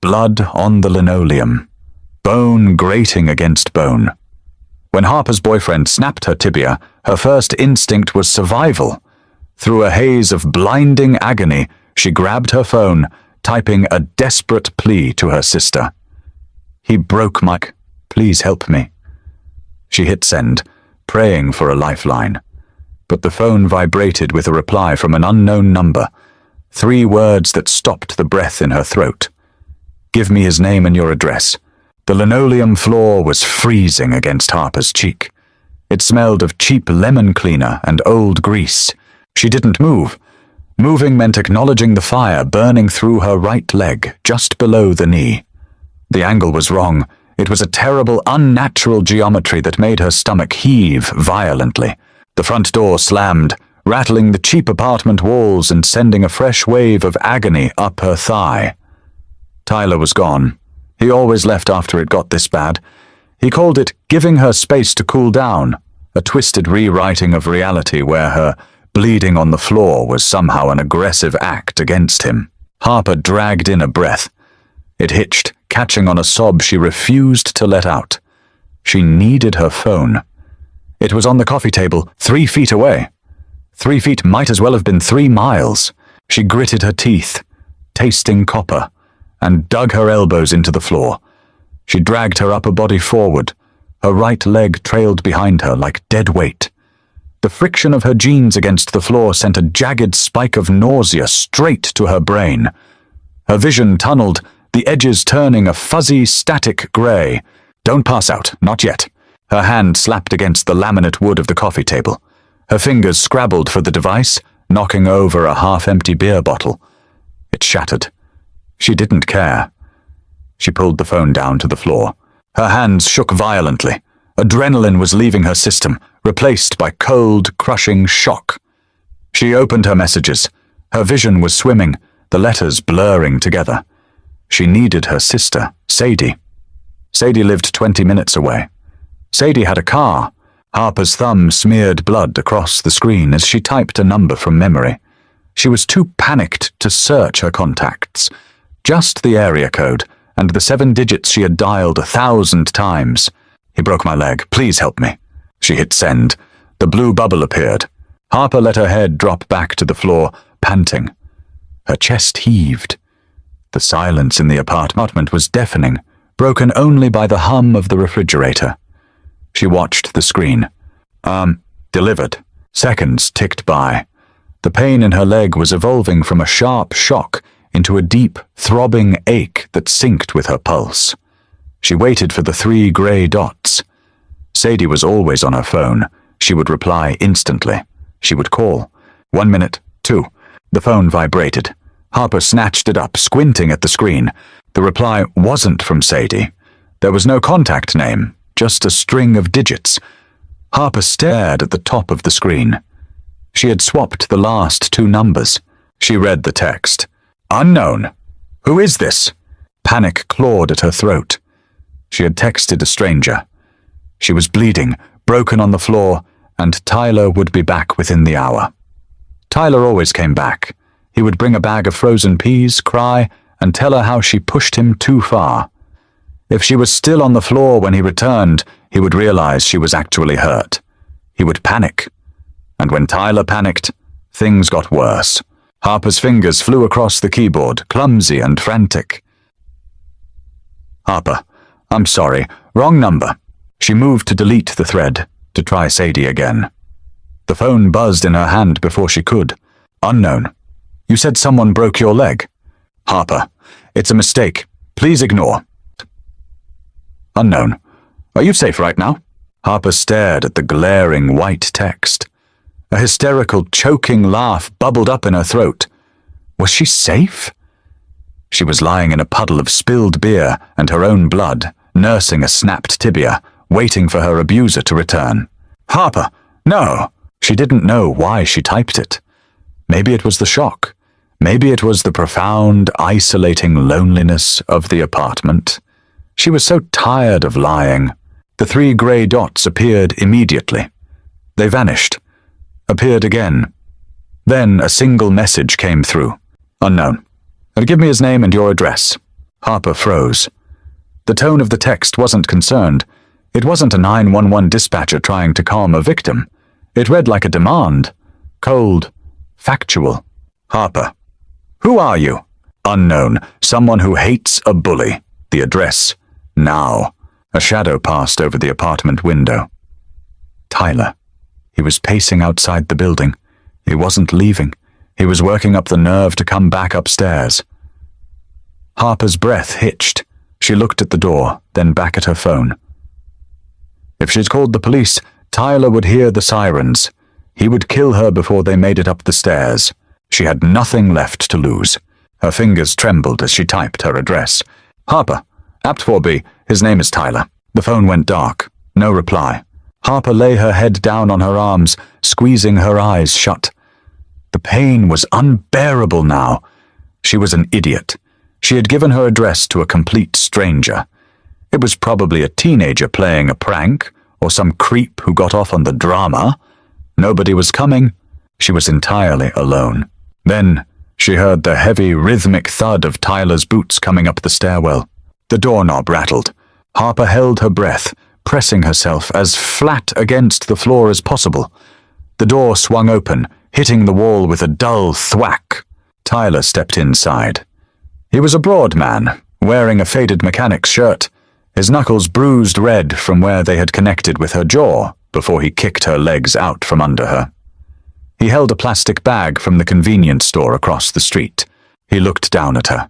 blood on the linoleum, bone grating against bone. When Harper's boyfriend snapped her tibia, her first instinct was survival. Through a haze of blinding agony, she grabbed her phone, typing a desperate plea to her sister. "He broke my... Please help me." She hit send, praying for a lifeline. But the phone vibrated with a reply from an unknown number. 3 words that stopped the breath in her throat. "Give me his name and your address." The linoleum floor was freezing against Harper's cheek. It smelled of cheap lemon cleaner and old grease. She didn't move. Moving meant acknowledging the fire burning through her right leg, just below the knee. The angle was wrong. It was a terrible, unnatural geometry that made her stomach heave violently. The front door slammed, rattling the cheap apartment walls and sending a fresh wave of agony up her thigh. Tyler was gone. He always left after it got this bad. He called it giving her space to cool down, a twisted rewriting of reality where her bleeding on the floor was somehow an aggressive act against him. Harper dragged in a breath. It hitched, catching on a sob she refused to let out. She needed her phone. It was on the coffee table, 3 feet away. 3 feet might as well have been 3 miles. She gritted her teeth, tasting copper, and dug her elbows into the floor. She dragged her upper body forward. Her right leg trailed behind her like dead weight. The friction of her jeans against the floor sent a jagged spike of nausea straight to her brain. Her vision tunneled, the edges turning a fuzzy, static grey. "Don't pass out, not yet." Her hand slapped against the laminate wood of the coffee table. Her fingers scrabbled for the device, knocking over a half-empty beer bottle. It shattered. She didn't care. She pulled the phone down to the floor. Her hands shook violently. Adrenaline was leaving her system, replaced by cold, crushing shock. She opened her messages. Her vision was swimming, the letters blurring together. She needed her sister, Sadie. Sadie lived 20 minutes away. Sadie had a car. Harper's thumb smeared blood across the screen as she typed a number from memory. She was too panicked to search her contacts. Just the area code, and the 7 digits she had dialed 1,000 times. "He broke my leg. Please help me." She hit send. The blue bubble appeared. Harper let her head drop back to the floor, panting. Her chest heaved. The silence in the apartment was deafening, broken only by the hum of the refrigerator. She watched the screen. Delivered. Seconds ticked by. The pain in her leg was evolving from a sharp shock into a deep, throbbing ache that synced with her pulse. She waited for the 3 grey dots. Sadie was always on her phone. She would reply instantly. She would call. 1 minute, 2. The phone vibrated. Harper snatched it up, squinting at the screen. The reply wasn't from Sadie. There was no contact name, just a string of digits. Harper stared at the top of the screen. She had swapped the last 2 numbers. She read the text. "Unknown. Who is this?" Panic clawed at her throat. She had texted a stranger. She was bleeding, broken on the floor, and Tyler would be back within the hour. Tyler always came back. He would bring a bag of frozen peas, cry, and tell her how she pushed him too far. If she was still on the floor when he returned, he would realize she was actually hurt. He would panic. And when Tyler panicked, things got worse. Harper's fingers flew across the keyboard, clumsy and frantic. "Harper, I'm sorry, wrong number." She moved to delete the thread, to try Sadie again. The phone buzzed in her hand before she could. "Unknown. You said someone broke your leg." "Harper, it's a mistake. Please ignore." "Unknown. Are you safe right now?" Harper stared at the glaring white text. A hysterical, choking laugh bubbled up in her throat. Was she safe? She was lying in a puddle of spilled beer and her own blood, nursing a snapped tibia, waiting for her abuser to return. "Harper, no!" She didn't know why she typed it. Maybe it was the shock. Maybe it was the profound, isolating loneliness of the apartment. She was so tired of lying. The 3 grey dots appeared immediately. They vanished. Appeared again. Then a single message came through. "Unknown. And give me his name and your address." Harper froze. The tone of the text wasn't concerned. It wasn't a 911 dispatcher trying to calm a victim. It read like a demand. Cold. Factual. Harper. Who are you? Unknown. Someone who hates a bully. The address. Now. A shadow passed over the apartment window. Tyler. He was pacing outside the building. He wasn't leaving. He was working up the nerve to come back upstairs. Harper's breath hitched. She looked at the door, then back at her phone. If she'd called the police, Tyler would hear the sirens. He would kill her before they made it up the stairs. She had nothing left to lose. Her fingers trembled as she typed her address. Harper. Apt 4B. His name is Tyler. The phone went dark. No reply. Harper lay her head down on her arms, squeezing her eyes shut. The pain was unbearable now. She was an idiot. She had given her address to a complete stranger. It was probably a teenager playing a prank, or some creep who got off on the drama. Nobody was coming. She was entirely alone. Then she heard the heavy, rhythmic thud of Tyler's boots coming up the stairwell. The doorknob rattled. Harper held her breath, pressing herself as flat against the floor as possible. The door swung open, hitting the wall with a dull thwack. Tyler stepped inside. He was a broad man, wearing a faded mechanic's shirt, his knuckles bruised red from where they had connected with her jaw before he kicked her legs out from under her. He held a plastic bag from the convenience store across the street. He looked down at her.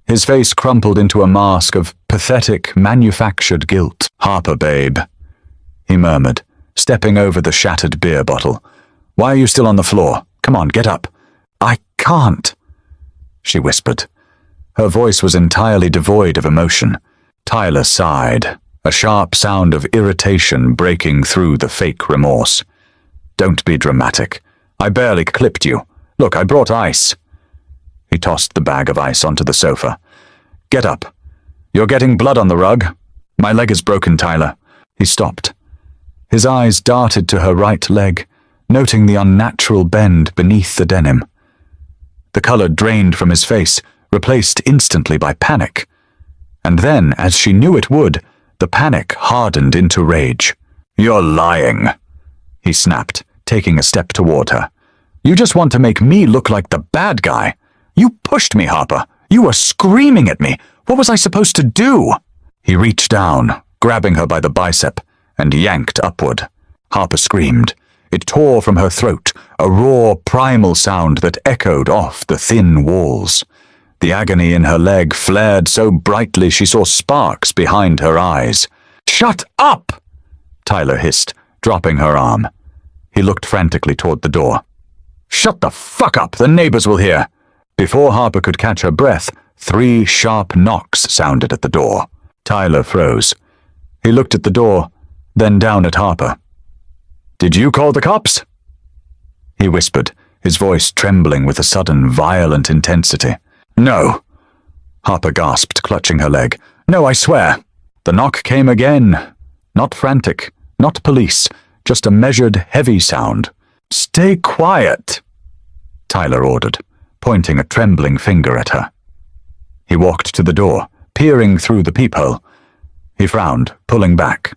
His face crumpled into a mask of pathetic, manufactured guilt. Harper, babe, he murmured, stepping over the shattered beer bottle. Why are you still on the floor? Come on, get up. I can't, she whispered. Her voice was entirely devoid of emotion. Tyler sighed, a sharp sound of irritation breaking through the fake remorse. Don't be dramatic. I barely clipped you. Look, I brought ice. He tossed the bag of ice onto the sofa. Get up. You're getting blood on the rug. My leg is broken, Tyler. He stopped. His eyes darted to her right leg, noting the unnatural bend beneath the denim. The color drained from his face, replaced instantly by panic. And then, as she knew it would, the panic hardened into rage. You're lying, he snapped, taking a step toward her. You just want to make me look like the bad guy. You pushed me, Harper. You were screaming at me. What was I supposed to do? He reached down, grabbing her by the bicep, and yanked upward. Harper screamed. It tore from her throat, a raw, primal sound that echoed off the thin walls. The agony in her leg flared so brightly she saw sparks behind her eyes. Shut up! Tyler hissed, dropping her arm. He looked frantically toward the door. Shut the fuck up! The neighbors will hear! Before Harper could catch her breath, 3 sharp knocks sounded at the door. Tyler froze. He looked at the door, then down at Harper. Did you call the cops? He whispered, his voice trembling with a sudden, violent intensity. No. Harper gasped, clutching her leg. No, I swear. The knock came again. Not frantic, not police, just a measured, heavy sound. Stay quiet, Tyler ordered, pointing a trembling finger at her. He walked to the door, peering through the peephole. He frowned, pulling back.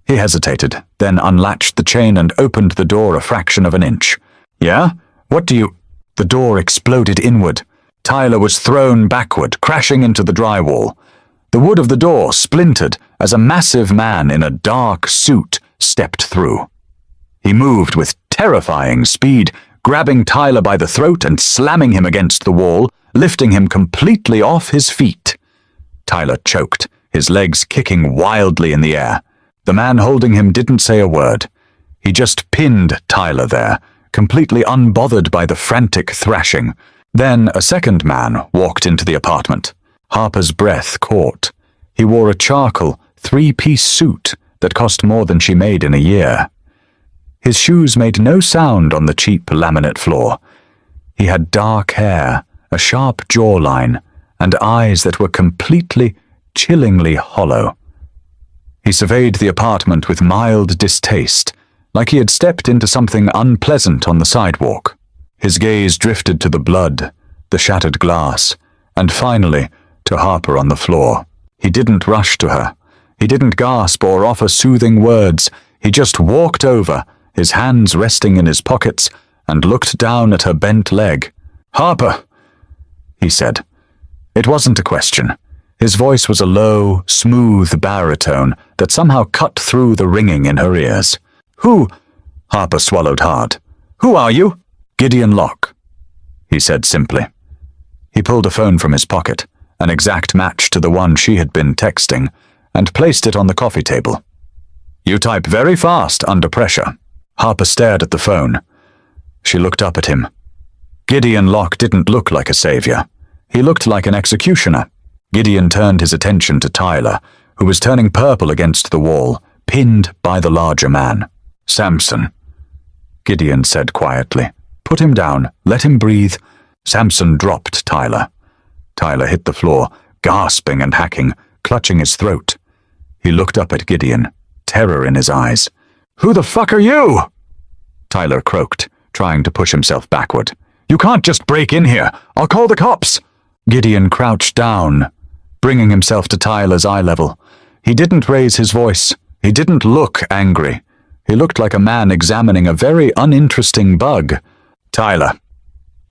He hesitated, then unlatched the chain and opened the door a fraction of an inch. Yeah? What do you... The door exploded inward. Tyler was thrown backward, crashing into the drywall. The wood of the door splintered as a massive man in a dark suit stepped through. He moved with terrifying speed, grabbing Tyler by the throat and slamming him against the wall, lifting him completely off his feet. Tyler choked, his legs kicking wildly in the air. The man holding him didn't say a word. He just pinned Tyler there, completely unbothered by the frantic thrashing. Then a second man walked into the apartment. Harper's breath caught. He wore a charcoal, 3-piece suit that cost more than she made in a year. His shoes made no sound on the cheap laminate floor. He had dark hair, a sharp jawline, and eyes that were completely, chillingly hollow. He surveyed the apartment with mild distaste, like he had stepped into something unpleasant on the sidewalk. His gaze drifted to the blood, the shattered glass, and finally, to Harper on the floor. He didn't rush to her. He didn't gasp or offer soothing words. He just walked over, his hands resting in his pockets, and looked down at her bent leg. "Harper," he said. It wasn't a question. His voice was a low, smooth baritone that somehow cut through the ringing in her ears. "Who?" Harper swallowed hard. "Who are you?" "Gideon Locke," he said simply. He pulled a phone from his pocket, an exact match to the one she had been texting, and placed it on the coffee table. "You type very fast under pressure." Harper stared at the phone. She looked up at him. Gideon Locke didn't look like a savior. He looked like an executioner. Gideon turned his attention to Tyler, who was turning purple against the wall, pinned by the larger man. "Samson," Gideon said quietly. "Put him down. Let him breathe." Samson dropped Tyler. Tyler hit the floor, gasping and hacking, clutching his throat. He looked up at Gideon, terror in his eyes. "Who the fuck are you?" Tyler croaked, trying to push himself backward. "You can't just break in here. I'll call the cops." Gideon crouched down, bringing himself to Tyler's eye level. He didn't raise his voice. He didn't look angry. He looked like a man examining a very uninteresting bug. "Tyler,"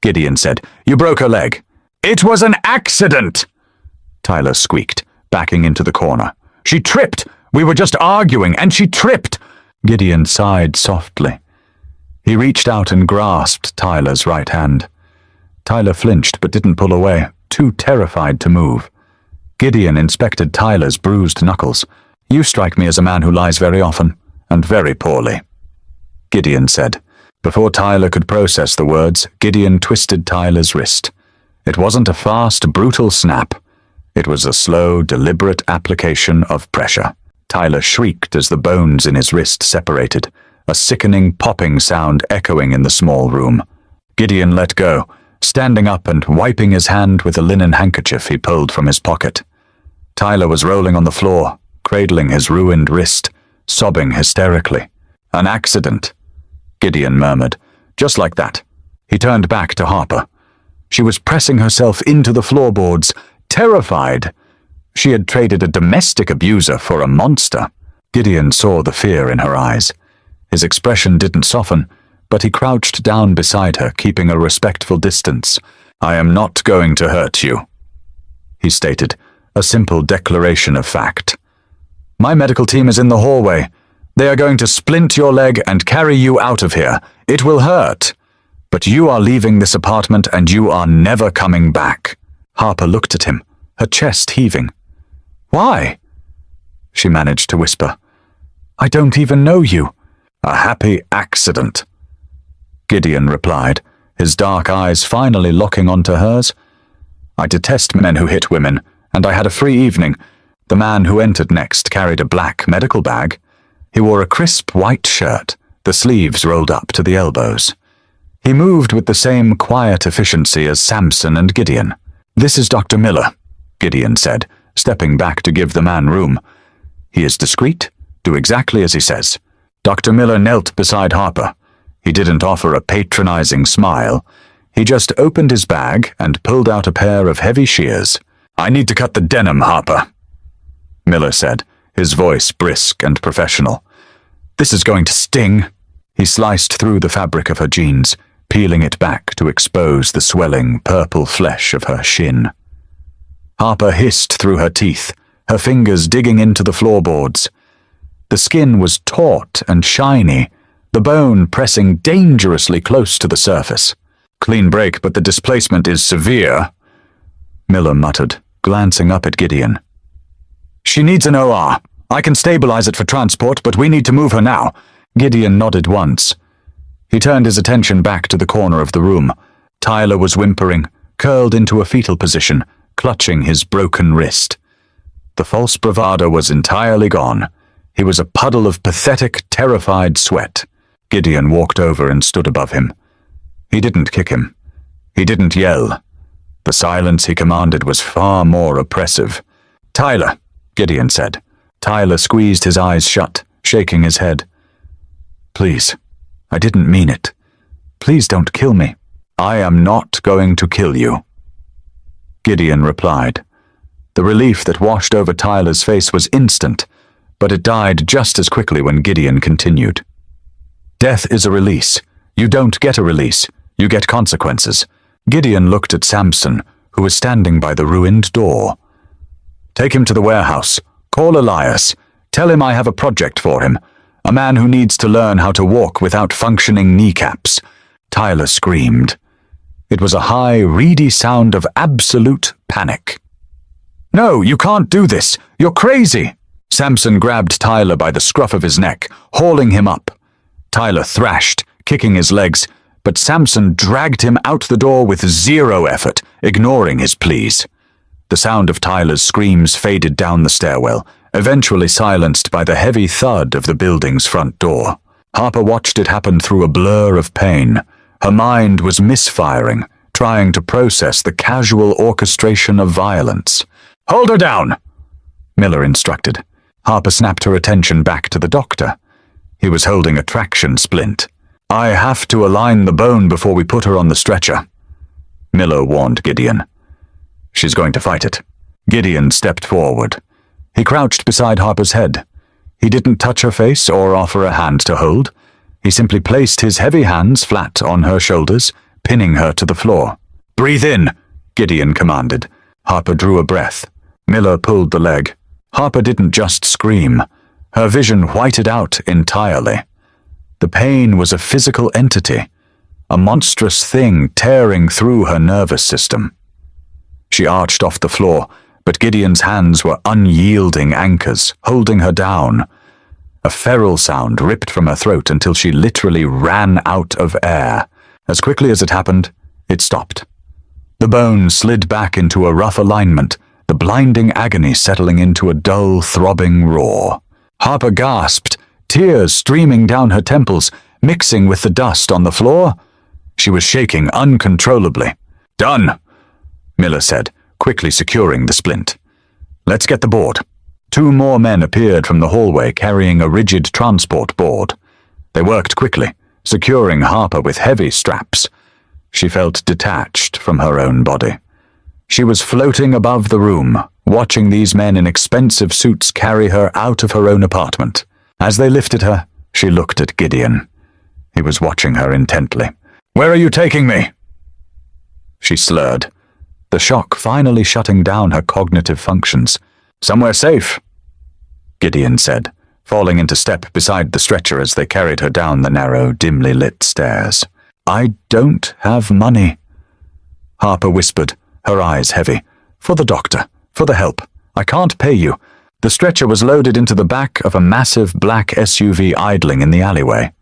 Gideon said, "you broke her leg." "It was an accident," Tyler squeaked, backing into the corner. "She tripped. We were just arguing, and she tripped." Gideon sighed softly. He reached out and grasped Tyler's right hand. Tyler flinched but didn't pull away, too terrified to move. Gideon inspected Tyler's bruised knuckles. "You strike me as a man who lies very often, and very poorly," Gideon said. Before Tyler could process the words, Gideon twisted Tyler's wrist. It wasn't a fast, brutal snap. It was a slow, deliberate application of pressure. Tyler shrieked as the bones in his wrist separated, a sickening popping sound echoing in the small room. Gideon let go, standing up and wiping his hand with a linen handkerchief he pulled from his pocket. Tyler was rolling on the floor, cradling his ruined wrist, sobbing hysterically. "An accident," Gideon murmured. "Just like that." He turned back to Harper. She was pressing herself into the floorboards, terrified. She had traded a domestic abuser for a monster. Gideon saw the fear in her eyes. His expression didn't soften, but he crouched down beside her, keeping a respectful distance. "I am not going to hurt you," he stated, a simple declaration of fact. "My medical team is in the hallway. They are going to splint your leg and carry you out of here. It will hurt. But you are leaving this apartment and you are never coming back." Harper looked at him, her chest heaving. "Why?" she managed to whisper. "I don't even know you." "A happy accident," Gideon replied, his dark eyes finally locking onto hers. "I detest men who hit women, and I had a free evening. The man who entered next carried a black medical bag. He wore a crisp white shirt, the sleeves rolled up to the elbows. He moved with the same quiet efficiency as Samson and Gideon. "This is Dr. Miller," Gideon said, stepping back to give the man room. "He is discreet. Do exactly as he says." Dr. Miller knelt beside Harper. He didn't offer a patronizing smile. He just opened his bag and pulled out a pair of heavy shears. "I need to cut the denim, Harper," Miller said, his voice brisk and professional. "This is going to sting." He sliced through the fabric of her jeans, peeling it back to expose the swelling purple flesh of her shin. Harper hissed through her teeth, her fingers digging into the floorboards. The skin was taut and shiny, the bone pressing dangerously close to the surface. "Clean break, but the displacement is severe," Miller muttered, glancing up at Gideon. "She needs an OR. I can stabilize it for transport, but we need to move her now." Gideon nodded once. He turned his attention back to the corner of the room. Tyler was whimpering, curled into a fetal position, clutching his broken wrist. The false bravado was entirely gone. He was a puddle of pathetic, terrified sweat. Gideon walked over and stood above him. He didn't kick him. He didn't yell. The silence he commanded was far more oppressive. "Tyler," Gideon said. Tyler squeezed his eyes shut, shaking his head. "Please, I didn't mean it. Please don't kill me." "I am not going to kill you," Gideon replied. The relief that washed over Tyler's face was instant, but it died just as quickly when Gideon continued. Death is a release. You don't get a release. You get consequences. Gideon looked at Samson, who was standing by the ruined door. Take him to the warehouse. Call Elias. Tell him I have a project for him. A man who needs to learn how to walk without functioning kneecaps. Tyler screamed. It was a high, reedy sound of absolute panic. No, you can't do this. You're crazy. Samson grabbed Tyler by the scruff of his neck, hauling him up. Tyler thrashed, kicking his legs, but Samson dragged him out the door with zero effort, ignoring his pleas. The sound of Tyler's screams faded down the stairwell, eventually silenced by the heavy thud of the building's front door. Harper watched it happen through a blur of pain. Her mind was misfiring, trying to process the casual orchestration of violence. "Hold her down," Miller instructed. Harper snapped her attention back to the doctor. He was holding a traction splint. "I have to align the bone before we put her on the stretcher," Miller warned Gideon. "She's going to fight it." Gideon stepped forward. He crouched beside Harper's head. He didn't touch her face or offer a hand to hold. He simply placed his heavy hands flat on her shoulders, pinning her to the floor. "Breathe in," Gideon commanded. Harper drew a breath. Miller pulled the leg. Harper didn't just scream. Her vision whited out entirely. The pain was a physical entity, a monstrous thing tearing through her nervous system. She arched off the floor, but Gideon's hands were unyielding anchors, holding her down. A feral sound ripped from her throat until she literally ran out of air. As quickly as it happened, it stopped. The bone slid back into a rough alignment, the blinding agony settling into a dull, throbbing roar. Harper gasped, tears streaming down her temples, mixing with the dust on the floor. She was shaking uncontrollably. "Done," Miller said, quickly securing the splint. "Let's get the board." 2 more men appeared from the hallway carrying a rigid transport board. They worked quickly, securing Harper with heavy straps. She felt detached from her own body. She was floating above the room, watching these men in expensive suits carry her out of her own apartment. As they lifted her, she looked at Gideon. He was watching her intently. "Where are you taking me?" She slurred, the shock finally shutting down her cognitive functions. "Somewhere safe," Gideon said, falling into step beside the stretcher as they carried her down the narrow, dimly lit stairs. "I don't have money," Harper whispered, her eyes heavy. "For the doctor, for the help. I can't pay you." The stretcher was loaded into the back of a massive black SUV idling in the alleyway.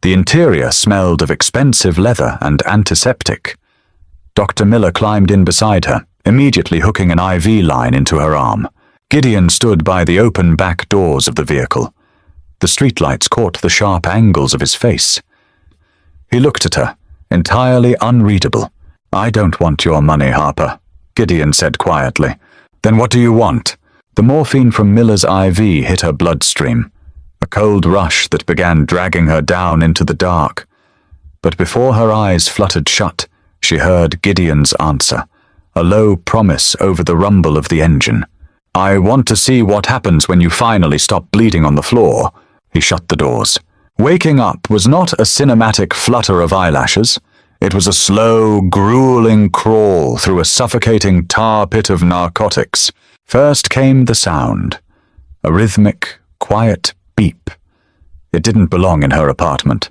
The interior smelled of expensive leather and antiseptic. Dr. Miller climbed in beside her, immediately hooking an IV line into her arm. Gideon stood by the open back doors of the vehicle. The streetlights caught the sharp angles of his face. He looked at her, entirely unreadable. "I don't want your money, Harper," Gideon said quietly. "Then what do you want?" The morphine from Miller's IV hit her bloodstream, a cold rush that began dragging her down into the dark. But before her eyes fluttered shut, she heard Gideon's answer, a low promise over the rumble of the engine. "I want to see what happens when you finally stop bleeding on the floor." He shut the doors. Waking up was not a cinematic flutter of eyelashes. It was a slow, grueling crawl through a suffocating tar pit of narcotics. First came the sound, a rhythmic, quiet beep. It didn't belong in her apartment.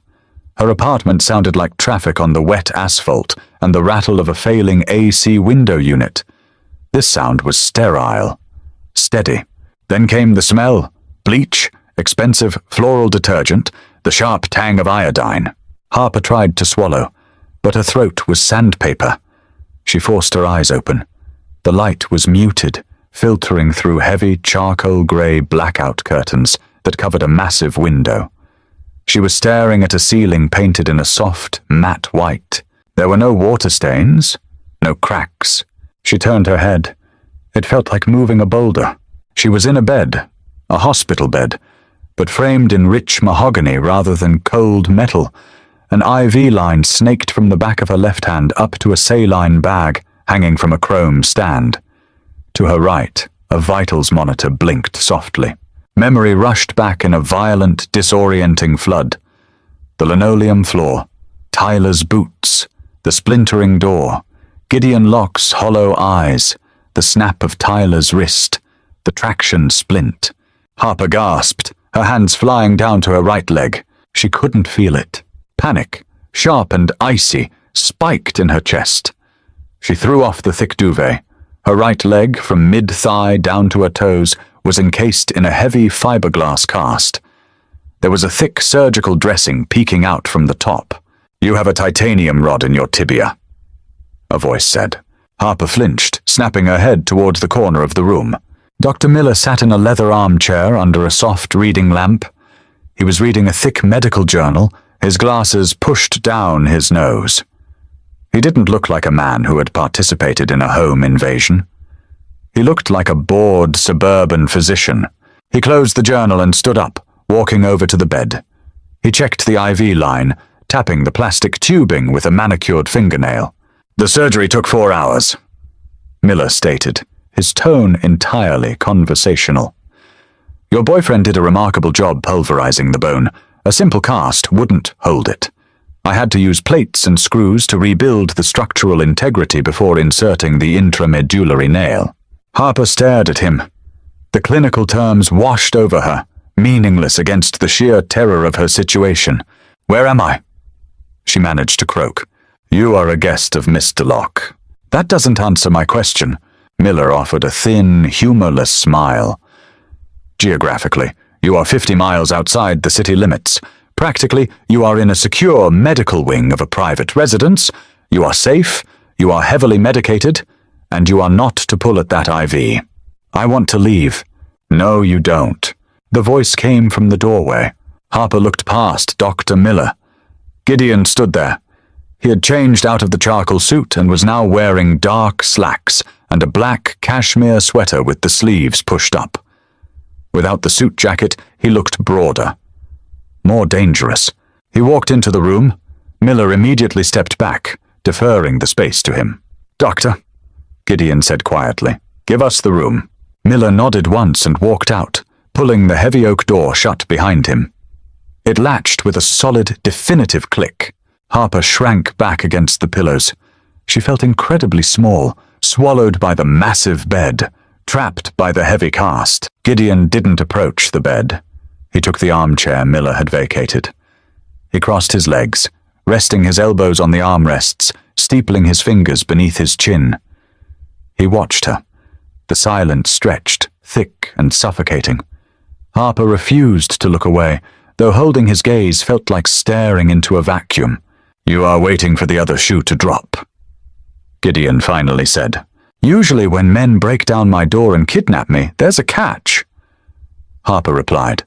Her apartment sounded like traffic on the wet asphalt and the rattle of a failing AC window unit. This sound was sterile, steady. Then came the smell, bleach, expensive floral detergent, the sharp tang of iodine. Harper tried to swallow, but her throat was sandpaper. She forced her eyes open. The light was muted, filtering through heavy charcoal-grey blackout curtains that covered a massive window. She was staring at a ceiling painted in a soft, matte white. There were no water stains, no cracks. She turned her head. It felt like moving a boulder. She was in a bed, a hospital bed, but framed in rich mahogany rather than cold metal. An IV line snaked from the back of her left hand up to a saline bag hanging from a chrome stand. To her right, a vitals monitor blinked softly. Memory rushed back in a violent, disorienting flood. The linoleum floor, Tyler's boots, the splintering door, Gideon Locke's hollow eyes, the snap of Tyler's wrist, the traction splint. Harper gasped, her hands flying down to her right leg. She couldn't feel it. Panic, sharp and icy, spiked in her chest. She threw off the thick duvet. Her right leg, from mid-thigh down to her toes, was encased in a heavy fiberglass cast. There was a thick surgical dressing peeking out from the top. "You have a titanium rod in your tibia," a voice said. Harper flinched, snapping her head toward the corner of the room. Dr. Miller sat in a leather armchair under a soft reading lamp. He was reading a thick medical journal, his glasses pushed down his nose. He didn't look like a man who had participated in a home invasion. He looked like a bored suburban physician. He closed the journal and stood up, walking over to the bed. He checked the IV line, tapping the plastic tubing with a manicured fingernail. "The surgery took 4 hours," Miller stated, his tone entirely conversational. "Your boyfriend did a remarkable job pulverizing the bone. A simple cast wouldn't hold it. I had to use plates and screws to rebuild the structural integrity before inserting the intramedullary nail." Harper stared at him. The clinical terms washed over her, meaningless against the sheer terror of her situation. "Where am I?" she managed to croak. "You are a guest of Mr. Locke." "That doesn't answer my question." Miller offered a thin, humorless smile. "Geographically, you are 50 miles outside the city limits. Practically, you are in a secure medical wing of a private residence. You are safe, you are heavily medicated, and you are not to pull at that IV. I want to leave." "No, you don't." The voice came from the doorway. Harper looked past Dr. Miller. Gideon stood there. He had changed out of the charcoal suit and was now wearing dark slacks and a black cashmere sweater with the sleeves pushed up. Without the suit jacket, he looked broader, more dangerous. He walked into the room. Miller immediately stepped back, deferring the space to him. "Doctor," Gideon said quietly, "give us the room." Miller nodded once and walked out, pulling the heavy oak door shut behind him. It latched with a solid, definitive click. Harper shrank back against the pillows. She felt incredibly small, swallowed by the massive bed, trapped by the heavy cast. Gideon didn't approach the bed. He took the armchair Miller had vacated. He crossed his legs, resting his elbows on the armrests, steepling his fingers beneath his chin. He watched her. The silence stretched, thick and suffocating. Harper refused to look away, though holding his gaze felt like staring into a vacuum. "You are waiting for the other shoe to drop," Gideon finally said. "Usually when men break down my door and kidnap me, there's a catch," Harper replied.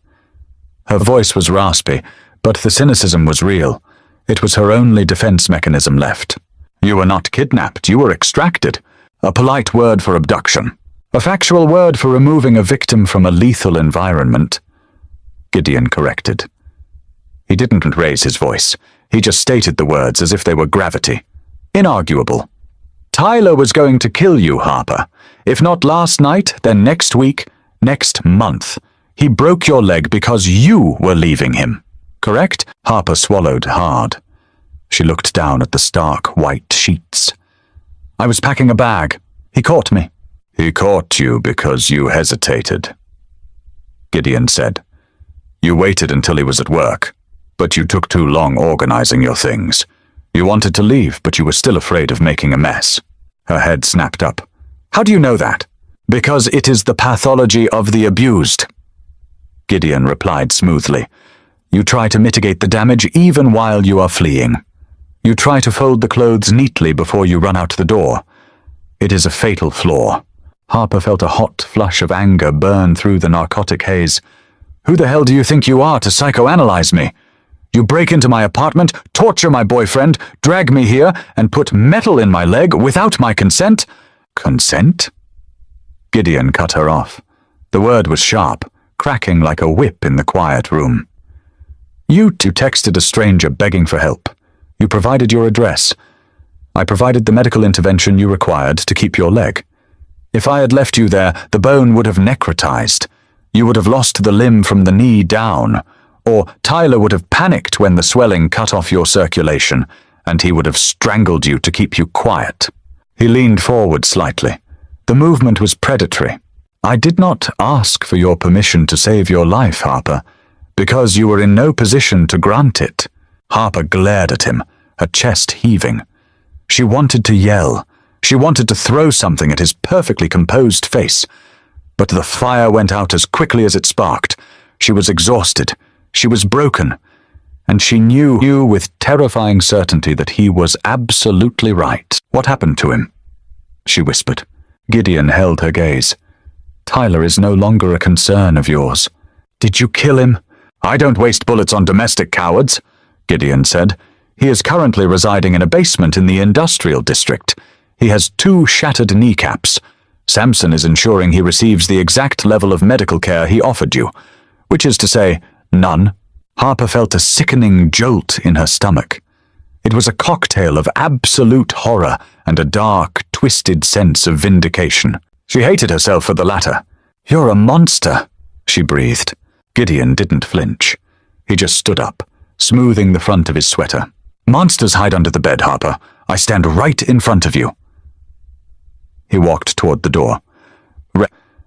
Her voice was raspy, but the cynicism was real. It was her only defense mechanism left. "You were not kidnapped, you were extracted. A polite word for abduction. A factual word for removing a victim from a lethal environment," Gideon corrected. He didn't raise his voice. He just stated the words as if they were gravity. Inarguable. "Tyler was going to kill you, Harper. If not last night, then next week, next month. He broke your leg because you were leaving him. Correct?" Harper swallowed hard. She looked down at the stark white sheets. "I was packing a bag. He caught me." "He caught you because you hesitated," Gideon said. "You waited until he was at work, but you took too long organizing your things. You wanted to leave, but you were still afraid of making a mess." Her head snapped up. "How do you know that?" "Because it is the pathology of the abused," Gideon replied smoothly. "You try to mitigate the damage even while you are fleeing. You try to fold the clothes neatly before you run out the door. It is a fatal flaw." Harper felt a hot flush of anger burn through the narcotic haze. "Who the hell do you think you are to psychoanalyze me? You break into my apartment, torture my boyfriend, drag me here, and put metal in my leg without my consent?" "Consent?" Gideon cut her off. The word was sharp, cracking like a whip in the quiet room. You texted a stranger begging for help. You provided your address. I provided the medical intervention you required to keep your leg. If I had left you there, the bone would have necrotized. You would have lost the limb from the knee down, or Tyler would have panicked when the swelling cut off your circulation, and he would have strangled you to keep you quiet. He leaned forward slightly. The movement was predatory. I did not ask for your permission to save your life, Harper, because you were in no position to grant it. Harper glared at him, her chest heaving. She wanted to yell. She wanted to throw something at his perfectly composed face. But the fire went out as quickly as it sparked. She was exhausted. She was broken. And she knew with terrifying certainty that he was absolutely right. What happened to him? She whispered. Gideon held her gaze. Tyler is no longer a concern of yours. Did you kill him? I don't waste bullets on domestic cowards, Gideon said. He is currently residing in a basement in the industrial district. He has 2 shattered kneecaps. Samson is ensuring he receives the exact level of medical care he offered you, which is to say, none. Harper felt a sickening jolt in her stomach. It was a cocktail of absolute horror and a dark, twisted sense of vindication. She hated herself for the latter. You're a monster, she breathed. Gideon didn't flinch. He just stood up, smoothing the front of his sweater. Monsters hide under the bed, Harper. I stand right in front of you. He walked toward the door.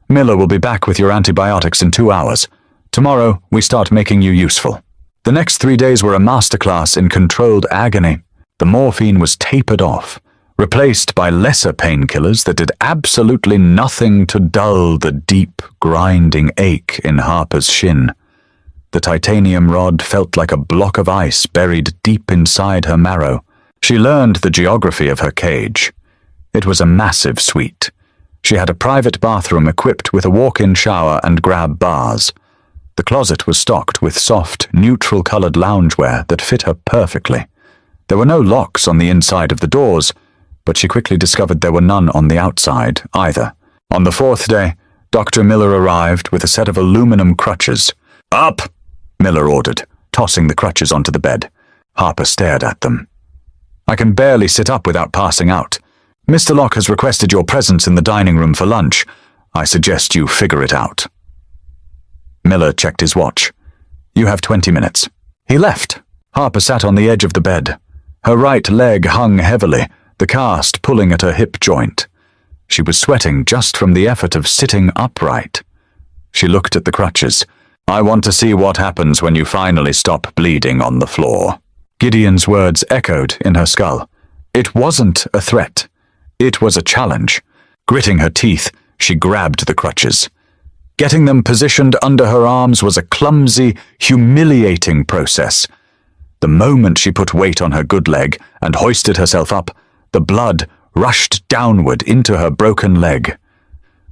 Miller will be back with your antibiotics in 2 hours. Tomorrow, we start making you useful. The next 3 days were a masterclass in controlled agony. The morphine was tapered off, replaced by lesser painkillers that did absolutely nothing to dull the deep, grinding ache in Harper's shin. The titanium rod felt like a block of ice buried deep inside her marrow. She learned the geography of her cage. It was a massive suite. She had a private bathroom equipped with a walk-in shower and grab bars. The closet was stocked with soft, neutral-colored loungewear that fit her perfectly. There were no locks on the inside of the doors, but she quickly discovered there were none on the outside either. On the 4th day, Dr. Miller arrived with a set of aluminum crutches. Up! Miller ordered, tossing the crutches onto the bed. Harper stared at them. I can barely sit up without passing out. Mr. Locke has requested your presence in the dining room for lunch. I suggest you figure it out. Miller checked his watch. You have 20 minutes. He left. Harper sat on the edge of the bed. Her right leg hung heavily, the cast pulling at her hip joint. She was sweating just from the effort of sitting upright. She looked at the crutches. I want to see what happens when you finally stop bleeding on the floor. Gideon's words echoed in her skull. It wasn't a threat. It was a challenge. Gritting her teeth, she grabbed the crutches. Getting them positioned under her arms was a clumsy, humiliating process. The moment she put weight on her good leg and hoisted herself up, the blood rushed downward into her broken leg.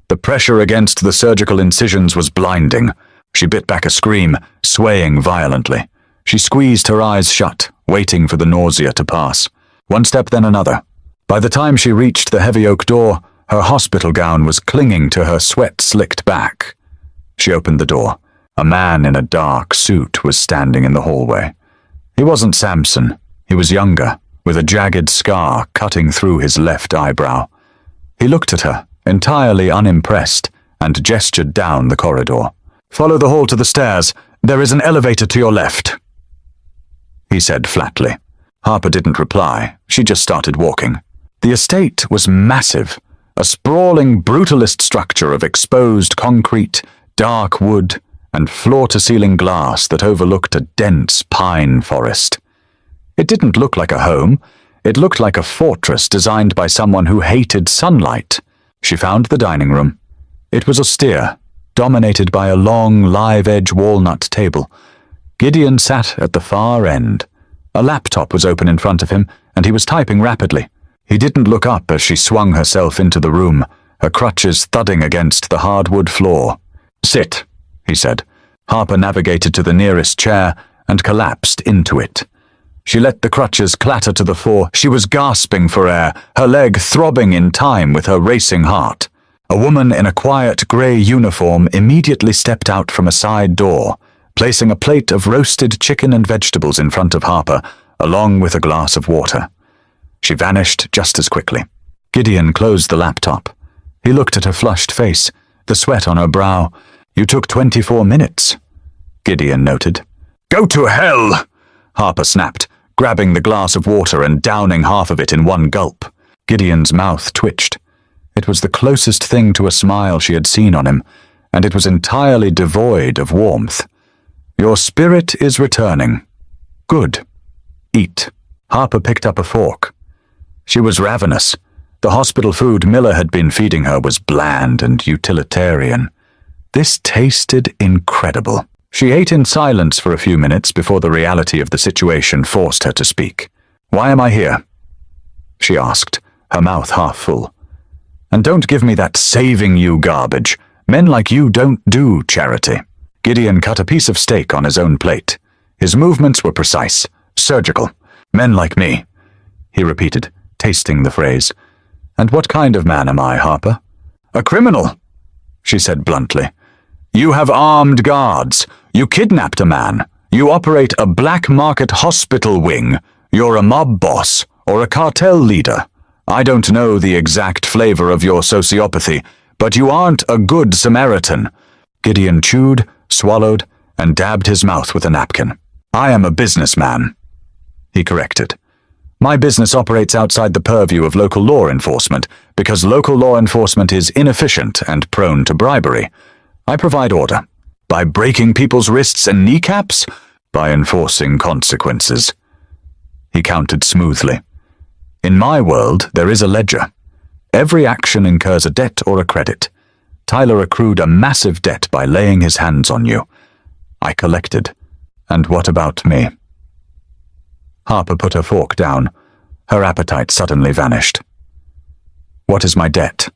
The pressure against the surgical incisions was blinding. She bit back a scream, swaying violently. She squeezed her eyes shut, waiting for the nausea to pass. One step, then another. By the time she reached the heavy oak door, her hospital gown was clinging to her sweat-slicked back. She opened the door. A man in a dark suit was standing in the hallway. He wasn't Samson. He was younger, with a jagged scar cutting through his left eyebrow. He looked at her, entirely unimpressed, and gestured down the corridor. Follow the hall to the stairs. There is an elevator to your left, he said flatly. Harper didn't reply. She just started walking. The estate was massive, a sprawling brutalist structure of exposed concrete, dark wood, and floor-to-ceiling glass that overlooked a dense pine forest. It didn't look like a home. It looked like a fortress designed by someone who hated sunlight. She found the dining room. It was austere, dominated by a long, live-edge walnut table. Gideon sat at the far end. A laptop was open in front of him, and he was typing rapidly. He didn't look up as she swung herself into the room, her crutches thudding against the hardwood floor. Sit, he said. Harper navigated to the nearest chair and collapsed into it. She let the crutches clatter to the floor. She was gasping for air, her leg throbbing in time with her racing heart. A woman in a quiet grey uniform immediately stepped out from a side door, placing a plate of roasted chicken and vegetables in front of Harper, along with a glass of water. She vanished just as quickly. Gideon closed the laptop. He looked at her flushed face, the sweat on her brow. You took 24 minutes, Gideon noted. Go to hell, Harper snapped, grabbing the glass of water and downing half of it in one gulp. Gideon's mouth twitched. It was the closest thing to a smile she had seen on him, and it was entirely devoid of warmth. Your spirit is returning. Good. Eat. Harper picked up a fork. She was ravenous. The hospital food Miller had been feeding her was bland and utilitarian. This tasted incredible. She ate in silence for a few minutes before the reality of the situation forced her to speak. Why am I here? She asked, her mouth half full. And don't give me that saving you garbage. Men like you don't do charity. Gideon cut a piece of steak on his own plate. His movements were precise, surgical. Men like me, he repeated, tasting the phrase. And what kind of man am I, Harper? A criminal, she said bluntly. You have armed guards. You kidnapped a man. You operate a black market hospital wing. You're a mob boss or a cartel leader. I don't know the exact flavor of your sociopathy, but you aren't a good Samaritan. Gideon chewed, swallowed, and dabbed his mouth with a napkin. I am a businessman, he corrected. My business operates outside the purview of local law enforcement because local law enforcement is inefficient and prone to bribery. I provide order. By breaking people's wrists and kneecaps? By enforcing consequences. He counted smoothly. In my world, there is a ledger. Every action incurs a debt or a credit. Tyler accrued a massive debt by laying his hands on you. I collected. And what about me? Harper put her fork down. Her appetite suddenly vanished. What is my debt?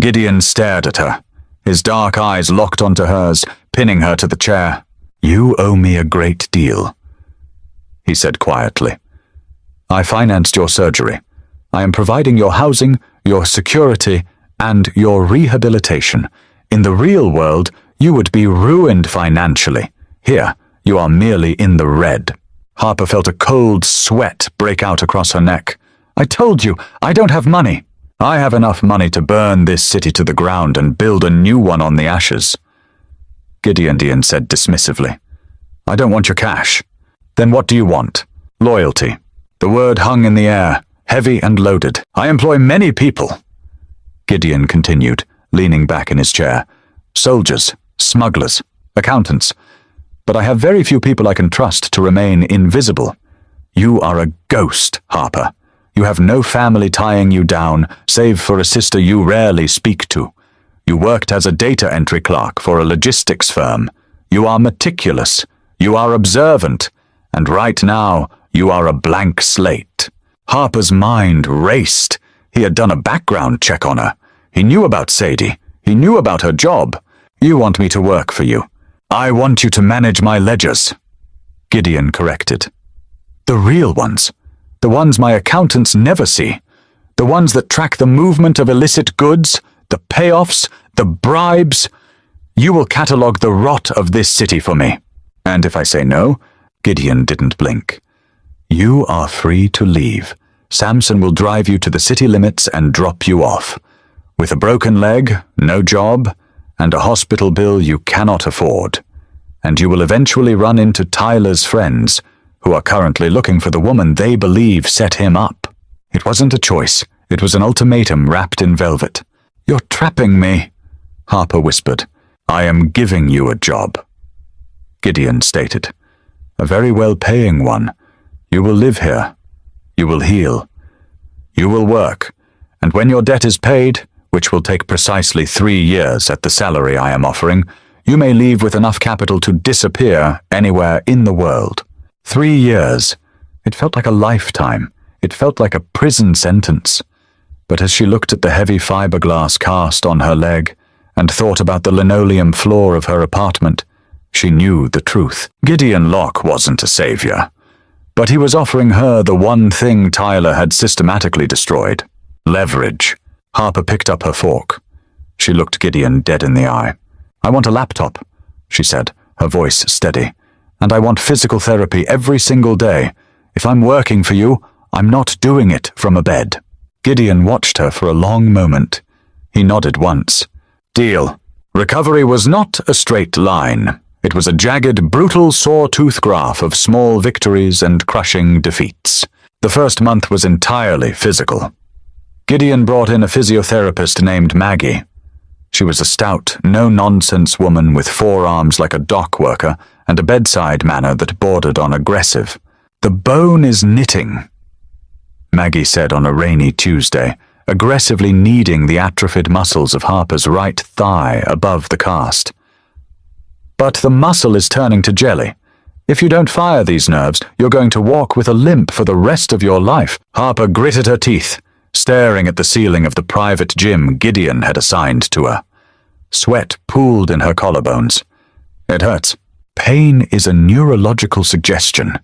Gideon stared at her. His dark eyes locked onto hers, pinning her to the chair. You owe me a great deal, he said quietly. I financed your surgery. I am providing your housing, your security, and your rehabilitation. In the real world, you would be ruined financially. Here, you are merely in the red. Harper felt a cold sweat break out across her neck. I told you, I don't have money. I have enough money to burn this city to the ground and build a new one on the ashes. Gideon said dismissively. I don't want your cash. Then what do you want? Loyalty. The word hung in the air, heavy and loaded. I employ many people, Gideon continued, leaning back in his chair. Soldiers, smugglers, accountants. But I have very few people I can trust to remain invisible. You are a ghost, Harper. You have no family tying you down, save for a sister you rarely speak to. You worked as a data entry clerk for a logistics firm. You are meticulous. You are observant. And right now, you are a blank slate. Harper's mind raced. He had done a background check on her. He knew about Sadie. He knew about her job. You want me to work for you. I want you to manage my ledgers, Gideon corrected. The real ones. The ones my accountants never see. The ones that track the movement of illicit goods, the payoffs, the bribes. You will catalog the rot of this city for me. And if I say no, Gideon didn't blink. You are free to leave. Samson will drive you to the city limits and drop you off. With a broken leg, no job, and a hospital bill you cannot afford. And you will eventually run into Tyler's friends, who are currently looking for the woman they believe set him up. It wasn't a choice. It was an ultimatum wrapped in velvet. You're trapping me, Harper whispered. I am giving you a job, Gideon stated. A very well-paying one. You will live here. You will heal. You will work. And when your debt is paid, which will take precisely 3 years at the salary I am offering, you may leave with enough capital to disappear anywhere in the world. 3 years. It felt like a lifetime. It felt like a prison sentence. But as she looked at the heavy fiberglass cast on her leg and thought about the linoleum floor of her apartment, she knew the truth. Gideon Locke wasn't a savior, but he was offering her the one thing Tyler had systematically destroyed: leverage. Harper picked up her fork. She looked Gideon dead in the eye. I want a laptop, she said, her voice steady. And I want physical therapy every single day. If I'm working for you, I'm not doing it from a bed. Gideon watched her for a long moment. He nodded once. Deal. Recovery was not a straight line. It was a jagged, brutal, saw-tooth graph of small victories and crushing defeats. The first month was entirely physical. Gideon brought in a physiotherapist named Maggie. She was a stout, no-nonsense woman with forearms like a dock worker and a bedside manner that bordered on aggressive. "The bone is knitting," Maggie said on a rainy Tuesday, aggressively kneading the atrophied muscles of Harper's right thigh above the cast. "But the muscle is turning to jelly. If you don't fire these nerves, you're going to walk with a limp for the rest of your life." Harper gritted her teeth, staring at the ceiling of the private gym Gideon had assigned to her. Sweat pooled in her collarbones. "It hurts. Pain is a neurological suggestion,"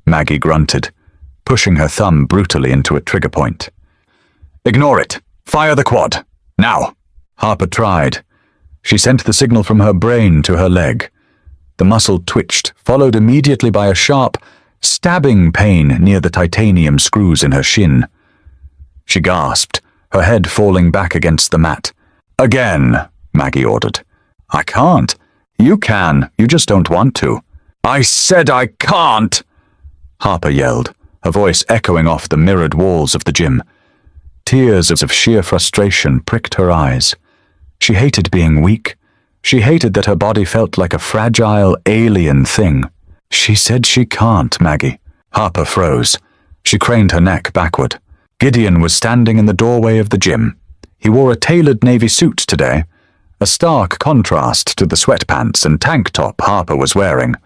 Maggie grunted, pushing her thumb brutally into a trigger point. "Ignore it. Fire the quad. Now." Harper tried. She sent the signal from her brain to her leg. The muscle twitched, followed immediately by a sharp, stabbing pain near the titanium screws in her shin. She gasped, her head falling back against the mat. "Again," Maggie ordered. "I can't." "You can. You just don't want to." "I said I can't!" Harper yelled, her voice echoing off the mirrored walls of the gym. Tears of sheer frustration pricked her eyes. She hated being weak. She hated that her body felt like a fragile, alien thing. "She said she can't, Maggie." Harper froze. She craned her neck backward. Gideon was standing in the doorway of the gym. He wore a tailored navy suit today, a stark contrast to the sweatpants and tank top Harper was wearing.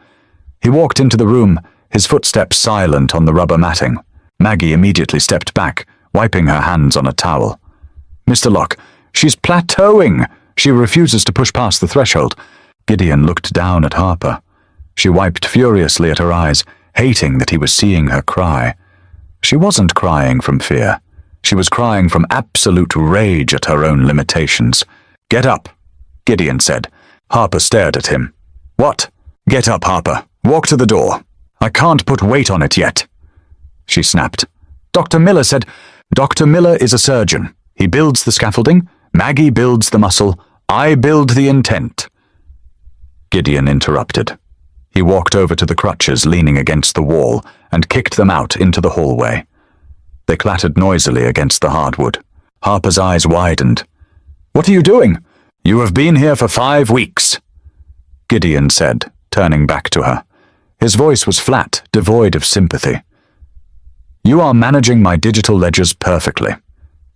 He walked into the room, his footsteps silent on the rubber matting. Maggie immediately stepped back, wiping her hands on a towel. "Mr. Locke, she's plateauing. She refuses to push past the threshold." Gideon looked down at Harper. She wiped furiously at her eyes, hating that he was seeing her cry. She wasn't crying from fear. She was crying from absolute rage at her own limitations. "Get up," Gideon said. Harper stared at him. "What?" "Get up, Harper. Walk to the door." "I can't put weight on it yet," she snapped. "Dr. Miller said—" "Dr. Miller is a surgeon. He builds the scaffolding. Maggie builds the muscle. I build the intent." Gideon interrupted. He walked over to the crutches leaning against the wall and kicked them out into the hallway. They clattered noisily against the hardwood. Harper's eyes widened. "What are you doing?" "You have been here for 5 weeks," Gideon said, turning back to her. His voice was flat, devoid of sympathy. "You are managing my digital ledgers perfectly.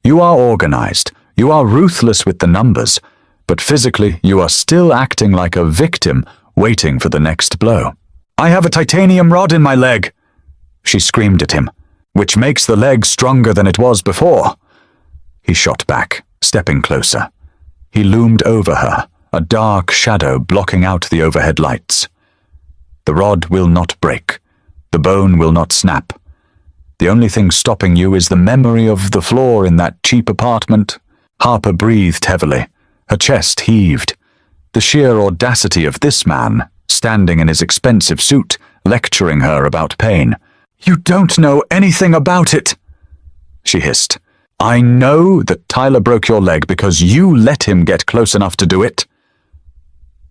You are organized. You are ruthless with the numbers, but physically you are still acting like a victim waiting for the next blow." "I have a titanium rod in my leg," she screamed at him, "which makes the leg stronger than it was before." He shot back, stepping closer. He loomed over her, a dark shadow blocking out the overhead lights. "The rod will not break. The bone will not snap. The only thing stopping you is the memory of the floor in that cheap apartment." Harper breathed heavily. Her chest heaved. The sheer audacity of this man, standing in his expensive suit, lecturing her about pain. "You don't know anything about it," she hissed. "I know that Tyler broke your leg because you let him get close enough to do it,"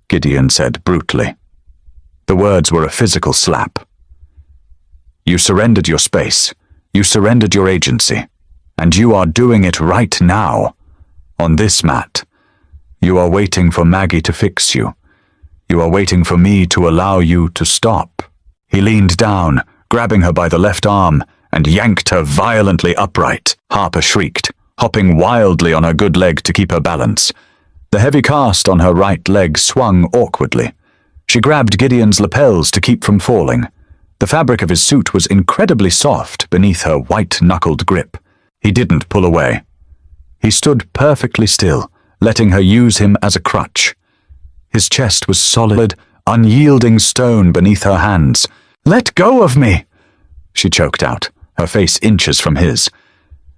Gideon said brutally. The words were a physical slap. "You surrendered your space. You surrendered your agency. And you are doing it right now. On this mat. You are waiting for Maggie to fix you. You are waiting for me to allow you to stop." He leaned down, grabbing her by the left arm, and yanked her violently upright. Harper shrieked, hopping wildly on her good leg to keep her balance. The heavy cast on her right leg swung awkwardly. She grabbed Gideon's lapels to keep from falling. The fabric of his suit was incredibly soft beneath her white-knuckled grip. He didn't pull away. He stood perfectly still, letting her use him as a crutch. His chest was solid, unyielding stone beneath her hands. "Let go of me!" she choked out, her face inches from his.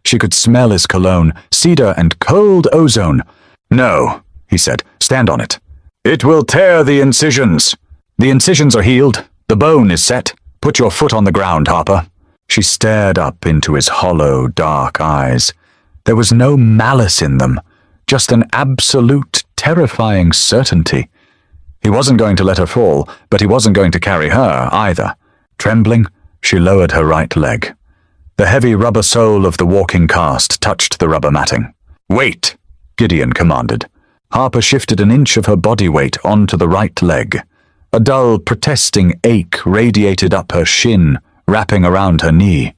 She could smell his cologne, cedar and cold ozone. "No," he said. "Stand on it. It will tear the incisions." "The incisions are healed. The bone is set. Put your foot on the ground, Harper." She stared up into his hollow, dark eyes. There was no malice in them, just an absolute, terrifying certainty. He wasn't going to let her fall, but he wasn't going to carry her either. Trembling, she lowered her right leg. The heavy rubber sole of the walking cast touched the rubber matting. "Wait!" Gideon commanded. Harper shifted an inch of her body weight onto the right leg. A dull, protesting ache radiated up her shin, wrapping around her knee.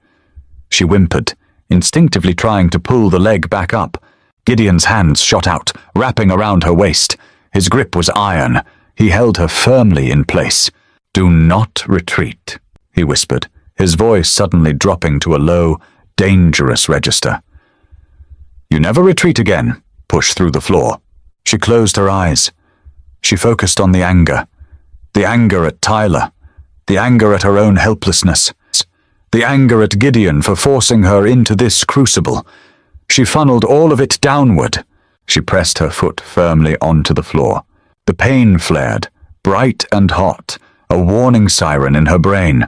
She whimpered, instinctively trying to pull the leg back up. Gideon's hands shot out, wrapping around her waist. His grip was iron. He held her firmly in place. "Do not retreat," he whispered, his voice suddenly dropping to a low, dangerous register. "You never retreat again. Push through the floor." She closed her eyes. She focused on the anger at Tyler, the anger at her own helplessness, the anger at Gideon for forcing her into this crucible. She funneled all of it downward. She pressed her foot firmly onto the floor. The pain flared, bright and hot, a warning siren in her brain.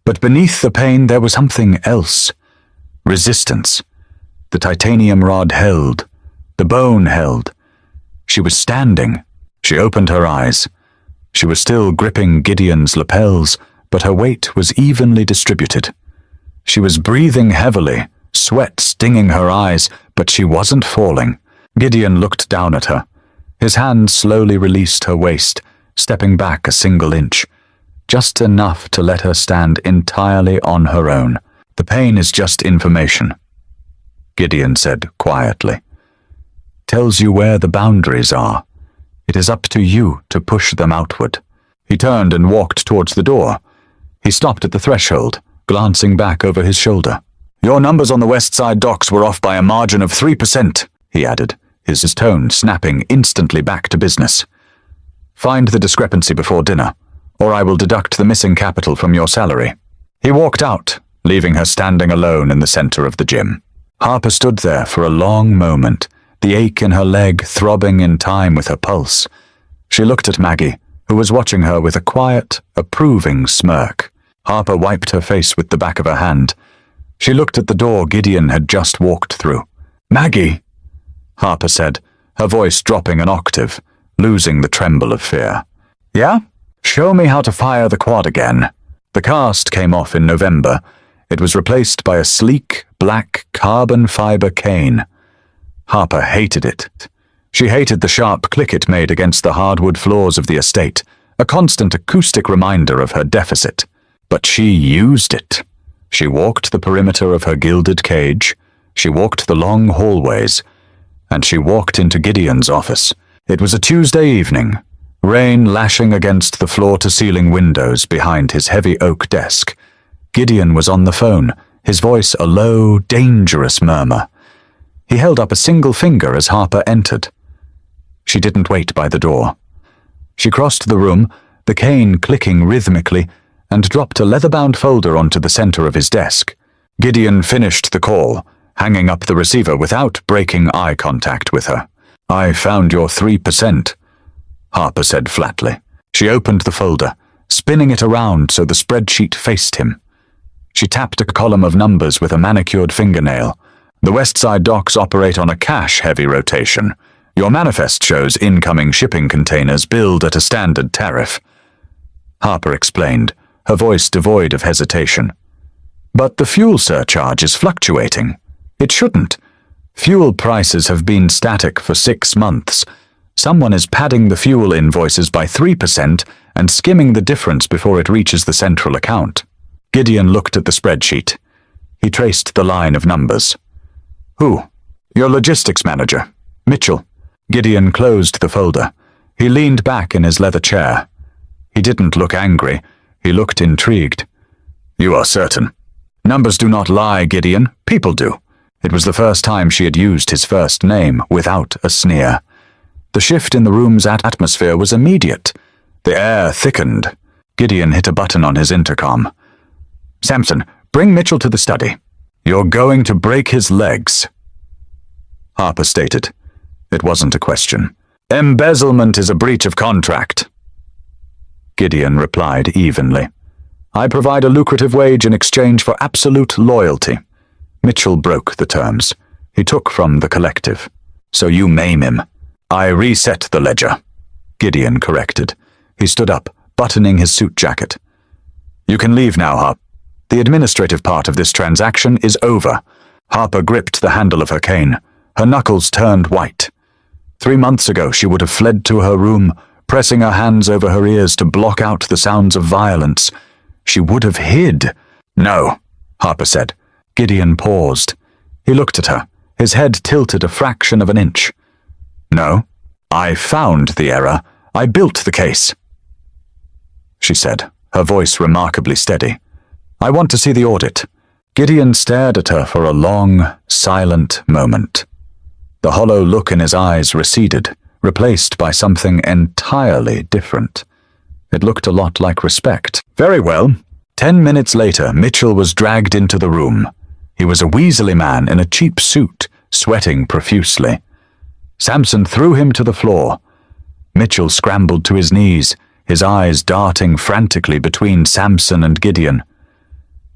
But beneath the pain there was something else. Resistance. The titanium rod held. The bone held. She was standing. She opened her eyes. She was still gripping Gideon's lapels, but her weight was evenly distributed. She was breathing heavily, sweat stinging her eyes, but she wasn't falling. Gideon looked down at her. His hand slowly released her waist, stepping back a single inch, just enough to let her stand entirely on her own. "The pain is just information," Gideon said quietly. "Tells you where the boundaries are. It is up to you to push them outward." He turned and walked towards the door. He stopped at the threshold, glancing back over his shoulder. "Your numbers on the West Side docks were off by a margin of 3%, he added, his tone snapping instantly back to business. "Find the discrepancy before dinner, or I will deduct the missing capital from your salary." He walked out, leaving her standing alone in the center of the gym. Harper stood there for a long moment, the ache in her leg throbbing in time with her pulse. She looked at Maggie, who was watching her with a quiet, approving smirk. Harper wiped her face with the back of her hand. She looked at the door Gideon had just walked through. "Maggie," Harper said, her voice dropping an octave, losing the tremble of fear. "Yeah? Show me how to fire the quad again." The cast came off in November. It was replaced by a sleek, black carbon fiber cane. Harper hated it. She hated the sharp click it made against the hardwood floors of the estate, a constant acoustic reminder of her deficit. But she used it. She walked the perimeter of her gilded cage, she walked the long hallways, and she walked into Gideon's office. It was a Tuesday evening, rain lashing against the floor-to-ceiling windows behind his heavy oak desk. Gideon was on the phone, his voice a low, dangerous murmur. He held up a single finger as Harper entered. She didn't wait by the door. She crossed the room, the cane clicking rhythmically, and dropped a leather-bound folder onto the center of his desk. Gideon finished the call, hanging up the receiver without breaking eye contact with her. "I found your 3%, Harper said flatly. She opened the folder, spinning it around so the spreadsheet faced him. She tapped a column of numbers with a manicured fingernail. "The West Side docks operate on a cash-heavy rotation. Your manifest shows incoming shipping containers billed at a standard tariff," Harper explained, her voice devoid of hesitation. "But the fuel surcharge is fluctuating. It shouldn't. Fuel prices have been static for 6 months. Someone is padding the fuel invoices by 3% and skimming the difference before it reaches the central account." Gideon looked at the spreadsheet. He traced the line of numbers. "Who?" "Your logistics manager, Mitchell." Gideon closed the folder. He leaned back in his leather chair. He didn't look angry. He looked intrigued. "You are certain?" "Numbers do not lie, Gideon. People do." It was the first time she had used his first name without a sneer. The shift in the room's atmosphere was immediate. The air thickened. Gideon hit a button on his intercom. "Sampson, bring Mitchell to the study." "You're going to break his legs," Harper stated. It wasn't a question. "Embezzlement is a breach of contract," Gideon replied evenly. "I provide a lucrative wage in exchange for absolute loyalty." Mitchell broke the terms. He took from the collective. So you maim him. I reset the ledger, Gideon corrected. He stood up, buttoning his suit jacket. You can leave now, Harper. The administrative part of this transaction is over. Harper gripped the handle of her cane. Her knuckles turned white. 3 months ago she would have fled to her room, pressing her hands over her ears to block out the sounds of violence. She would have hid. No, Harper said. Gideon paused. He looked at her, his head tilted a fraction of an inch. No, I found the error. I built the case, she said, her voice remarkably steady. I want to see the audit. Gideon stared at her for a long, silent moment. The hollow look in his eyes receded, replaced by something entirely different. It looked a lot like respect. Very well. 10 minutes later, Mitchell was dragged into the room. He was a weaselly man in a cheap suit, sweating profusely. Sampson threw him to the floor. Mitchell scrambled to his knees, his eyes darting frantically between Sampson and Gideon.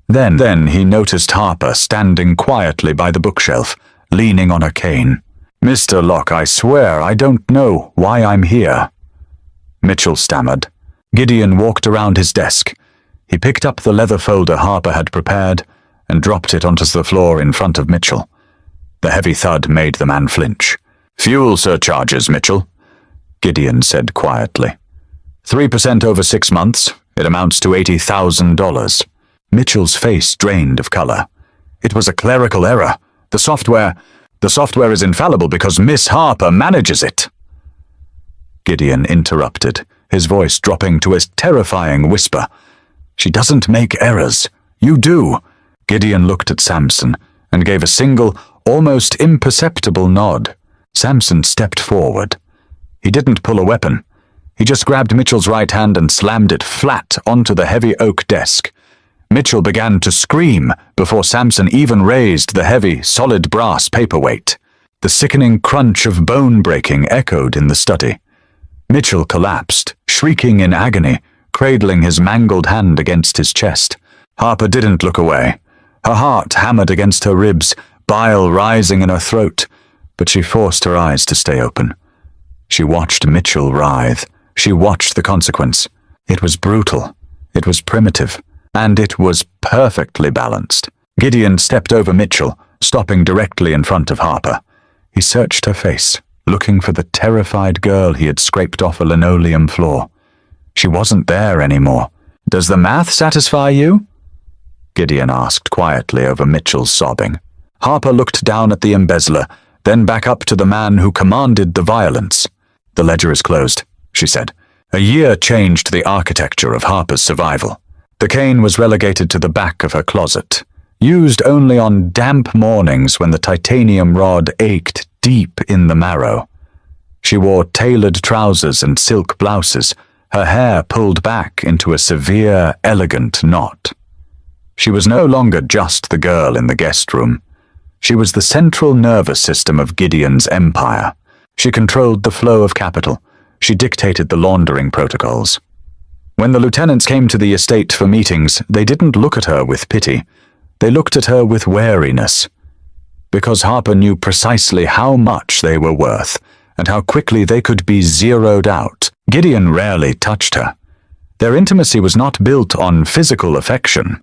Then he noticed Harper standing quietly by the bookshelf, leaning on a cane. Mr. Locke, I swear I don't know why I'm here, Mitchell stammered. Gideon walked around his desk. He picked up the leather folder Harper had prepared and dropped it onto the floor in front of Mitchell. The heavy thud made the man flinch. Fuel surcharges, Mitchell, Gideon said quietly. 3% over 6 months. It amounts to $80,000. Mitchell's face drained of color. It was a clerical error. The software is infallible because Miss Harper manages it. Gideon interrupted, his voice dropping to a terrifying whisper. She doesn't make errors. You do. Gideon looked at Sampson and gave a single, almost imperceptible nod. Sampson stepped forward. He didn't pull a weapon. He just grabbed Mitchell's right hand and slammed it flat onto the heavy oak desk. Mitchell began to scream before Sampson even raised the heavy, solid brass paperweight. The sickening crunch of bone breaking echoed in the study. Mitchell collapsed, shrieking in agony, cradling his mangled hand against his chest. Harper didn't look away. Her heart hammered against her ribs, bile rising in her throat, but she forced her eyes to stay open. She watched Mitchell writhe. She watched the consequence. It was brutal. It was primitive. And it was perfectly balanced. Gideon stepped over Mitchell, stopping directly in front of Harper. He searched her face, looking for the terrified girl he had scraped off a linoleum floor. She wasn't there anymore. Does the math satisfy you? Gideon asked quietly over Mitchell's sobbing. Harper looked down at the embezzler, then back up to the man who commanded the violence. The ledger is closed, she said. A year changed the architecture of Harper's survival. The cane was relegated to the back of her closet, used only on damp mornings when the titanium rod ached deep in the marrow. She wore tailored trousers and silk blouses, her hair pulled back into a severe, elegant knot. She was no longer just the girl in the guest room. She was the central nervous system of Gideon's empire. She controlled the flow of capital. She dictated the laundering protocols. When the lieutenants came to the estate for meetings, they didn't look at her with pity. They looked at her with wariness. Because Harper knew precisely how much they were worth, and how quickly they could be zeroed out, Gideon rarely touched her. Their intimacy was not built on physical affection.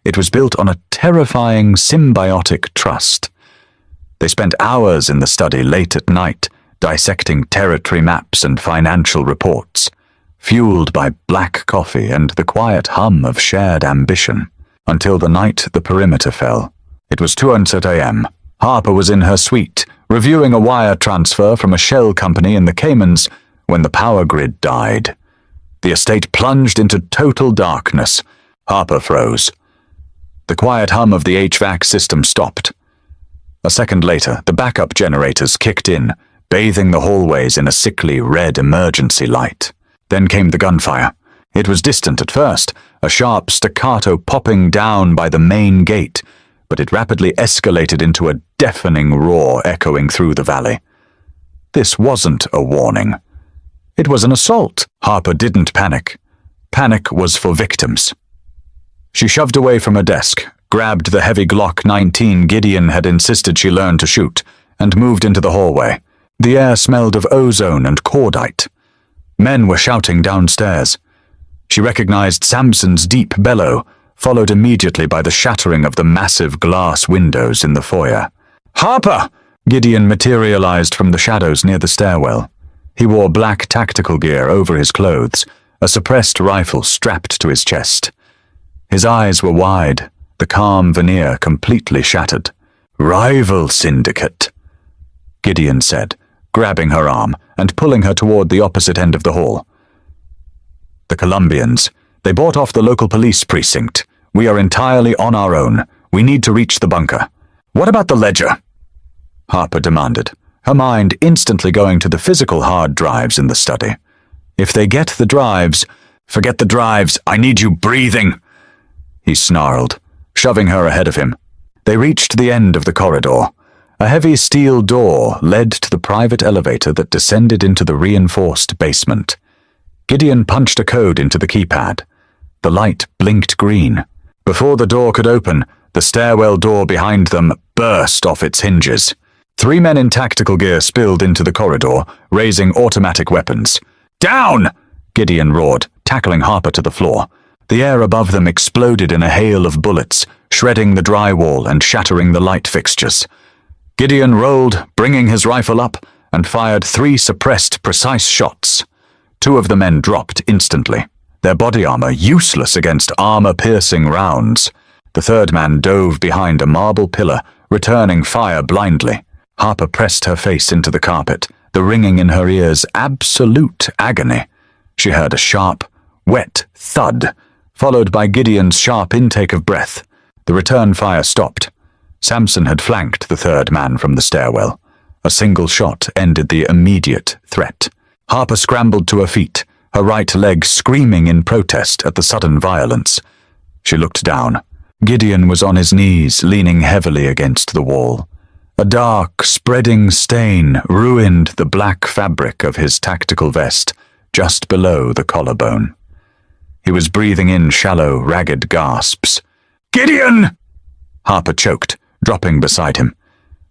It was built on a terrifying symbiotic trust. They spent hours in the study late at night, dissecting territory maps and financial reports, fueled by black coffee and the quiet hum of shared ambition, until the night the perimeter fell. It was 2:30 a.m. Harper was in her suite, reviewing a wire transfer from a shell company in the Caymans, when the power grid died. The estate plunged into total darkness. Harper froze. The quiet hum of the HVAC system stopped. A second later, the backup generators kicked in, bathing the hallways in a sickly red emergency light. Then came the gunfire. It was distant at first, a sharp staccato popping down by the main gate, but it rapidly escalated into a deafening roar echoing through the valley. This wasn't a warning. It was an assault. Harper didn't panic. Panic was for victims. She shoved away from her desk, grabbed the heavy Glock 19 Gideon had insisted she learn to shoot, and moved into the hallway. The air smelled of ozone and cordite. Men were shouting downstairs. She recognized Samson's deep bellow, followed immediately by the shattering of the massive glass windows in the foyer. "Harper!" Gideon materialized from the shadows near the stairwell. He wore black tactical gear over his clothes, a suppressed rifle strapped to his chest. His eyes were wide, the calm veneer completely shattered. "Rival syndicate," Gideon said, grabbing her arm and pulling her toward the opposite end of the hall. "The Colombians. They bought off the local police precinct. We are entirely on our own. We need to reach the bunker." "What about the ledger?" Harper demanded, her mind instantly going to the physical hard drives in the study. "If they get the drives—" "Forget the drives. I need you breathing," he snarled, shoving her ahead of him. They reached the end of the corridor. A heavy steel door led to the private elevator that descended into the reinforced basement. Gideon punched a code into the keypad. The light blinked green. Before the door could open, the stairwell door behind them burst off its hinges. 3 men in tactical gear spilled into the corridor, raising automatic weapons. "Down!" Gideon roared, tackling Harper to the floor. The air above them exploded in a hail of bullets, shredding the drywall and shattering the light fixtures. Gideon rolled, bringing his rifle up, and fired 3 suppressed, precise shots. 2 of the men dropped instantly, their body armor useless against armor-piercing rounds. The 3rd man dove behind a marble pillar, returning fire blindly. Harper pressed her face into the carpet, the ringing in her ears absolute agony. She heard a sharp, wet thud, followed by Gideon's sharp intake of breath. The return fire stopped. Samson had flanked the 3rd man from the stairwell. A single shot ended the immediate threat. Harper scrambled to her feet, her right leg screaming in protest at the sudden violence. She looked down. Gideon was on his knees, leaning heavily against the wall. A dark, spreading stain ruined the black fabric of his tactical vest, just below the collarbone. He was breathing in shallow, ragged gasps. "Gideon!" Harper choked, dropping beside him.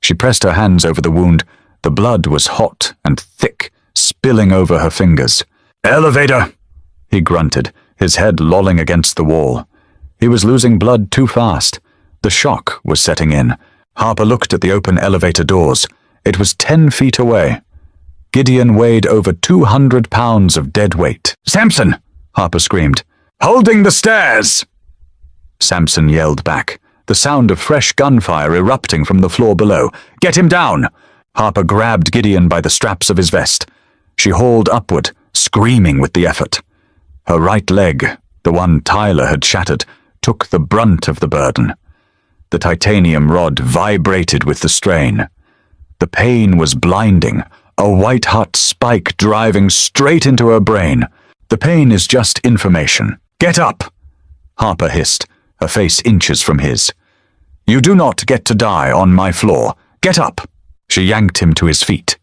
She pressed her hands over the wound. The blood was hot and thick, spilling over her fingers. "Elevator!" he grunted, his head lolling against the wall. He was losing blood too fast. The shock was setting in. Harper looked at the open elevator doors. It was 10 feet away. Gideon weighed over 200 pounds of dead weight. "Samson!" Harper screamed. "Holding the stairs!" Samson yelled back, the sound of fresh gunfire erupting from the floor below. "Get him down!" Harper grabbed Gideon by the straps of his vest. She hauled upward, screaming with the effort. Her right leg, the one Tyler had shattered, took the brunt of the burden. The titanium rod vibrated with the strain. The pain was blinding, a white-hot spike driving straight into her brain. "The pain is just information. Get up!" Harper hissed, her face inches from his. "You do not get to die on my floor. Get up!" She yanked him to his feet.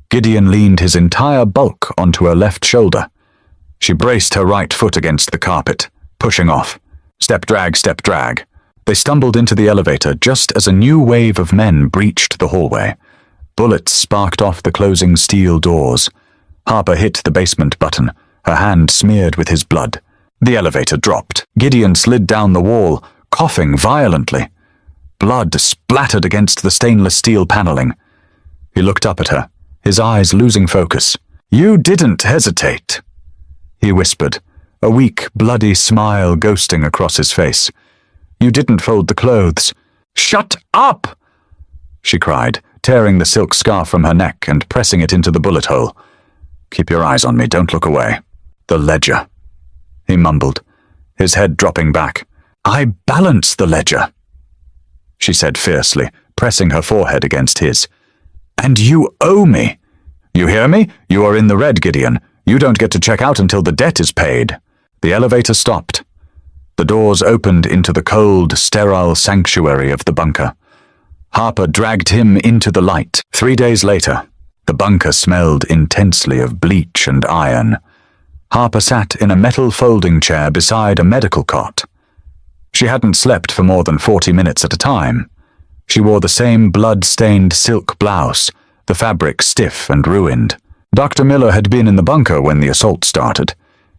Gideon leaned his entire bulk onto her left shoulder. She braced her right foot against the carpet, pushing off. Step drag, step drag. They stumbled into the elevator just as a new wave of men breached the hallway. Bullets sparked off the closing steel doors. Harper hit the basement button, her hand smeared with his blood. The elevator dropped. Gideon slid down the wall, coughing violently. Blood splattered against the stainless steel paneling. He looked up at her, his eyes losing focus. "You didn't hesitate," he whispered, a weak, bloody smile ghosting across his face. "You didn't fold the clothes." "Shut up!" she cried, tearing the silk scarf from her neck and pressing it into the bullet hole. "Keep your eyes on me, don't look away." "The ledger," he mumbled, his head dropping back. "I balance the ledger," she said fiercely, pressing her forehead against his. "And you owe me. You hear me? You are in the red, Gideon. You don't get to check out until the debt is paid." The elevator stopped. The doors opened into the cold, sterile sanctuary of the bunker. Harper dragged him into the light. 3 days later, the bunker smelled intensely of bleach and iron. Harper sat in a metal folding chair beside a medical cot. She hadn't slept for more than 40 minutes at a time. She wore the same blood-stained silk blouse, lined with the fabric stiff and ruined. Dr. Miller had been in the bunker when the assault started.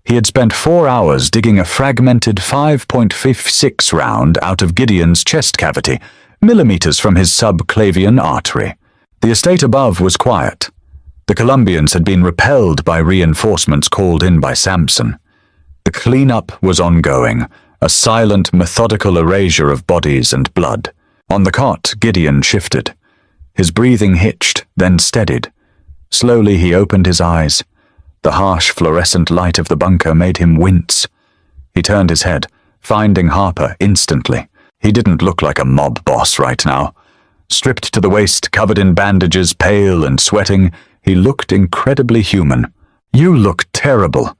He had spent 4 hours digging a fragmented 5.56 round out of Gideon's chest cavity, millimeters from his subclavian artery. The estate above was quiet. The Colombians had been repelled by reinforcements called in by Samson. The cleanup was ongoing, a silent, methodical erasure of bodies and blood. On the cot, Gideon shifted. His breathing hitched, then steadied. Slowly he opened his eyes. The harsh fluorescent light of the bunker made him wince. He turned his head, finding Harper instantly. He didn't look like a mob boss right now. Stripped to the waist, covered in bandages, pale and sweating, he looked incredibly human. "You look terrible,"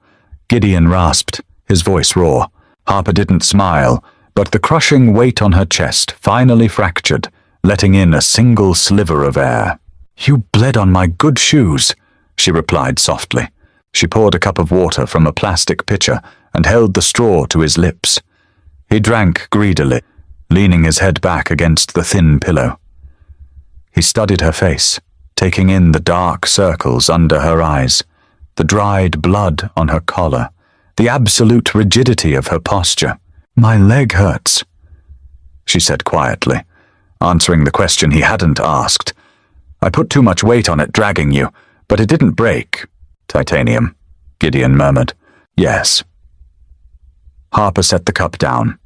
Gideon rasped, his voice raw. Harper didn't smile, but the crushing weight on her chest finally fractured, letting in a single sliver of air. "You bled on my good shoes," she replied softly. She poured a cup of water from a plastic pitcher and held the straw to his lips. He drank greedily, leaning his head back against the thin pillow. He studied her face, taking in the dark circles under her eyes, the dried blood on her collar, the absolute rigidity of her posture. "My leg hurts," she said quietly, answering the question he hadn't asked. "I put too much weight on it dragging you, but it didn't break." "Titanium," Gideon murmured. "Yes." Harper set the cup down.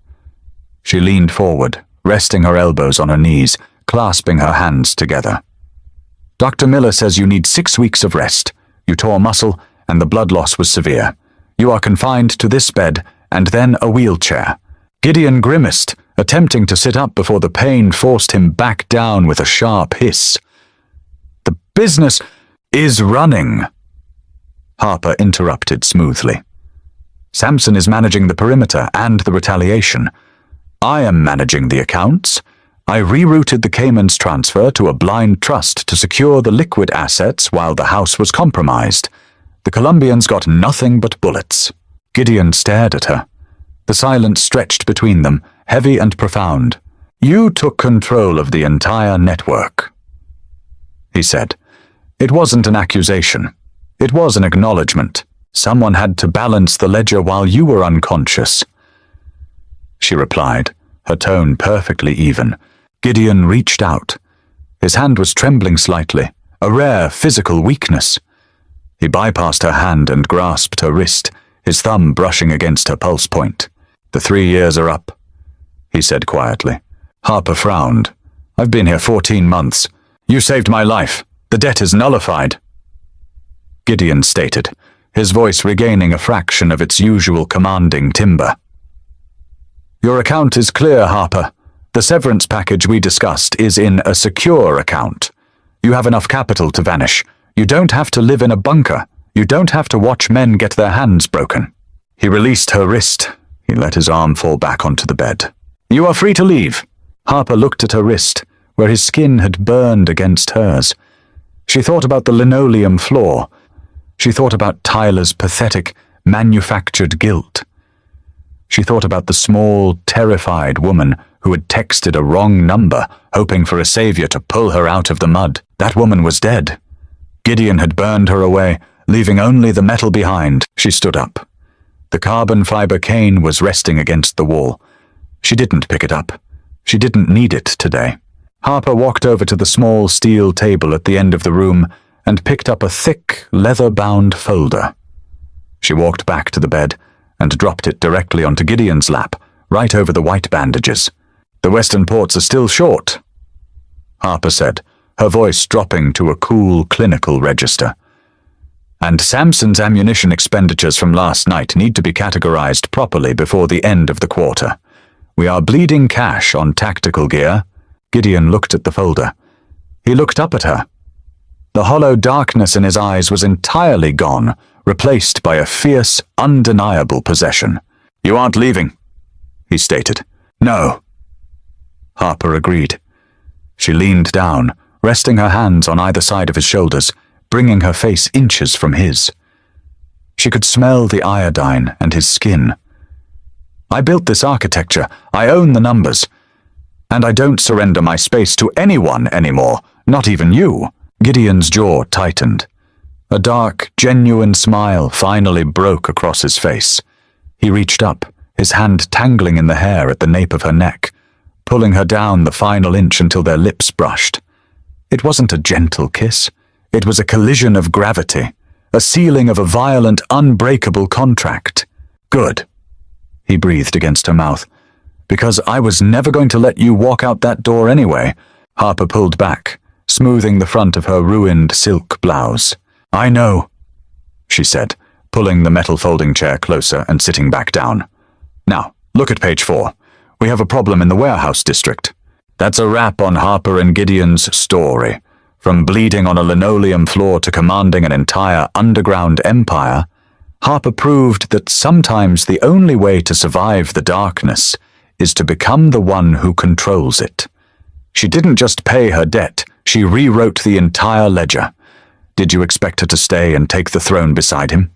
She leaned forward, resting her elbows on her knees, clasping her hands together. "Dr. Miller says you need 6 weeks of rest. You tore muscle, and the blood loss was severe. You are confined to this bed, and then a wheelchair." Gideon grimaced, attempting to sit up before the pain forced him back down with a sharp hiss. "The business is running," Harper interrupted smoothly. "Samson is managing the perimeter and the retaliation. I am managing the accounts. I rerouted the Cayman's transfer to a blind trust to secure the liquid assets while the house was compromised. The Colombians got nothing but bullets." Gideon stared at her. The silence stretched between them, heavy and profound. "You took control of the entire network," he said. It wasn't an accusation. It was an acknowledgement. Someone had to balance the ledger while you were unconscious. She replied, her tone perfectly even. Gideon reached out. His hand was trembling slightly, a rare physical weakness. He bypassed her hand and grasped her wrist, his thumb brushing against her pulse point. "The 3 years are up," he said quietly. Harper frowned. "I've been here 14 months. You saved my life. The debt is nullified," Gideon stated, his voice regaining a fraction of its usual commanding timbre. "Your account is clear, Harper. The severance package we discussed is in a secure account. You have enough capital to vanish. You don't have to live in a bunker. You don't have to watch men get their hands broken." He released her wrist. He let his arm fall back onto the bed. "You are free to leave." Harper looked at her wrist, where his skin had burned against hers. She thought about the linoleum floor. She thought about Tyler's pathetic, manufactured guilt. She thought about the small, terrified woman who had texted a wrong number, hoping for a savior to pull her out of the mud. That woman was dead. Gideon had burned her away, leaving only the metal behind. She stood up. The carbon fiber cane was resting against the wall. She didn't pick it up. She didn't need it today. Harper walked over to the small steel table at the end of the room and picked up a thick, leather-bound folder. She walked back to the bed and dropped it directly onto Gideon's lap, right over the white bandages. "The western ports are still short," Harper said, her voice dropping to a cool, clinical register. "And Samson's ammunition expenditures from last night need to be categorized properly before the end of the quarter. We are bleeding cash on tactical gear." Gideon looked at the folder. He looked up at her. The hollow darkness in his eyes was entirely gone, replaced by a fierce, undeniable possession. "You aren't leaving," he stated. "No." Harper agreed. She leaned down, resting her hands on either side of his shoulders, bringing her face inches from his. She could smell the iodine and his skin. "I built this architecture. I own the numbers. And I don't surrender my space to anyone anymore, not even you." Gideon's jaw tightened. A dark, genuine smile finally broke across his face. He reached up, his hand tangling in the hair at the nape of her neck, pulling her down the final inch until their lips brushed. It wasn't a gentle kiss. It was a collision of gravity, a sealing of a violent, unbreakable contract. Good, he breathed against her mouth. Because I was never going to let you walk out that door anyway. Harper pulled back, smoothing the front of her ruined silk blouse. I know, she said, pulling the metal folding chair closer and sitting back down. Now, look at page 4. We have a problem in the warehouse district. That's a wrap on Harper and Gideon's story. From bleeding on a linoleum floor to commanding an entire underground empire, Harper proved that sometimes the only way to survive the darkness is to become the one who controls it. She didn't just pay her debt, she rewrote the entire ledger. Did you expect her to stay and take the throne beside him?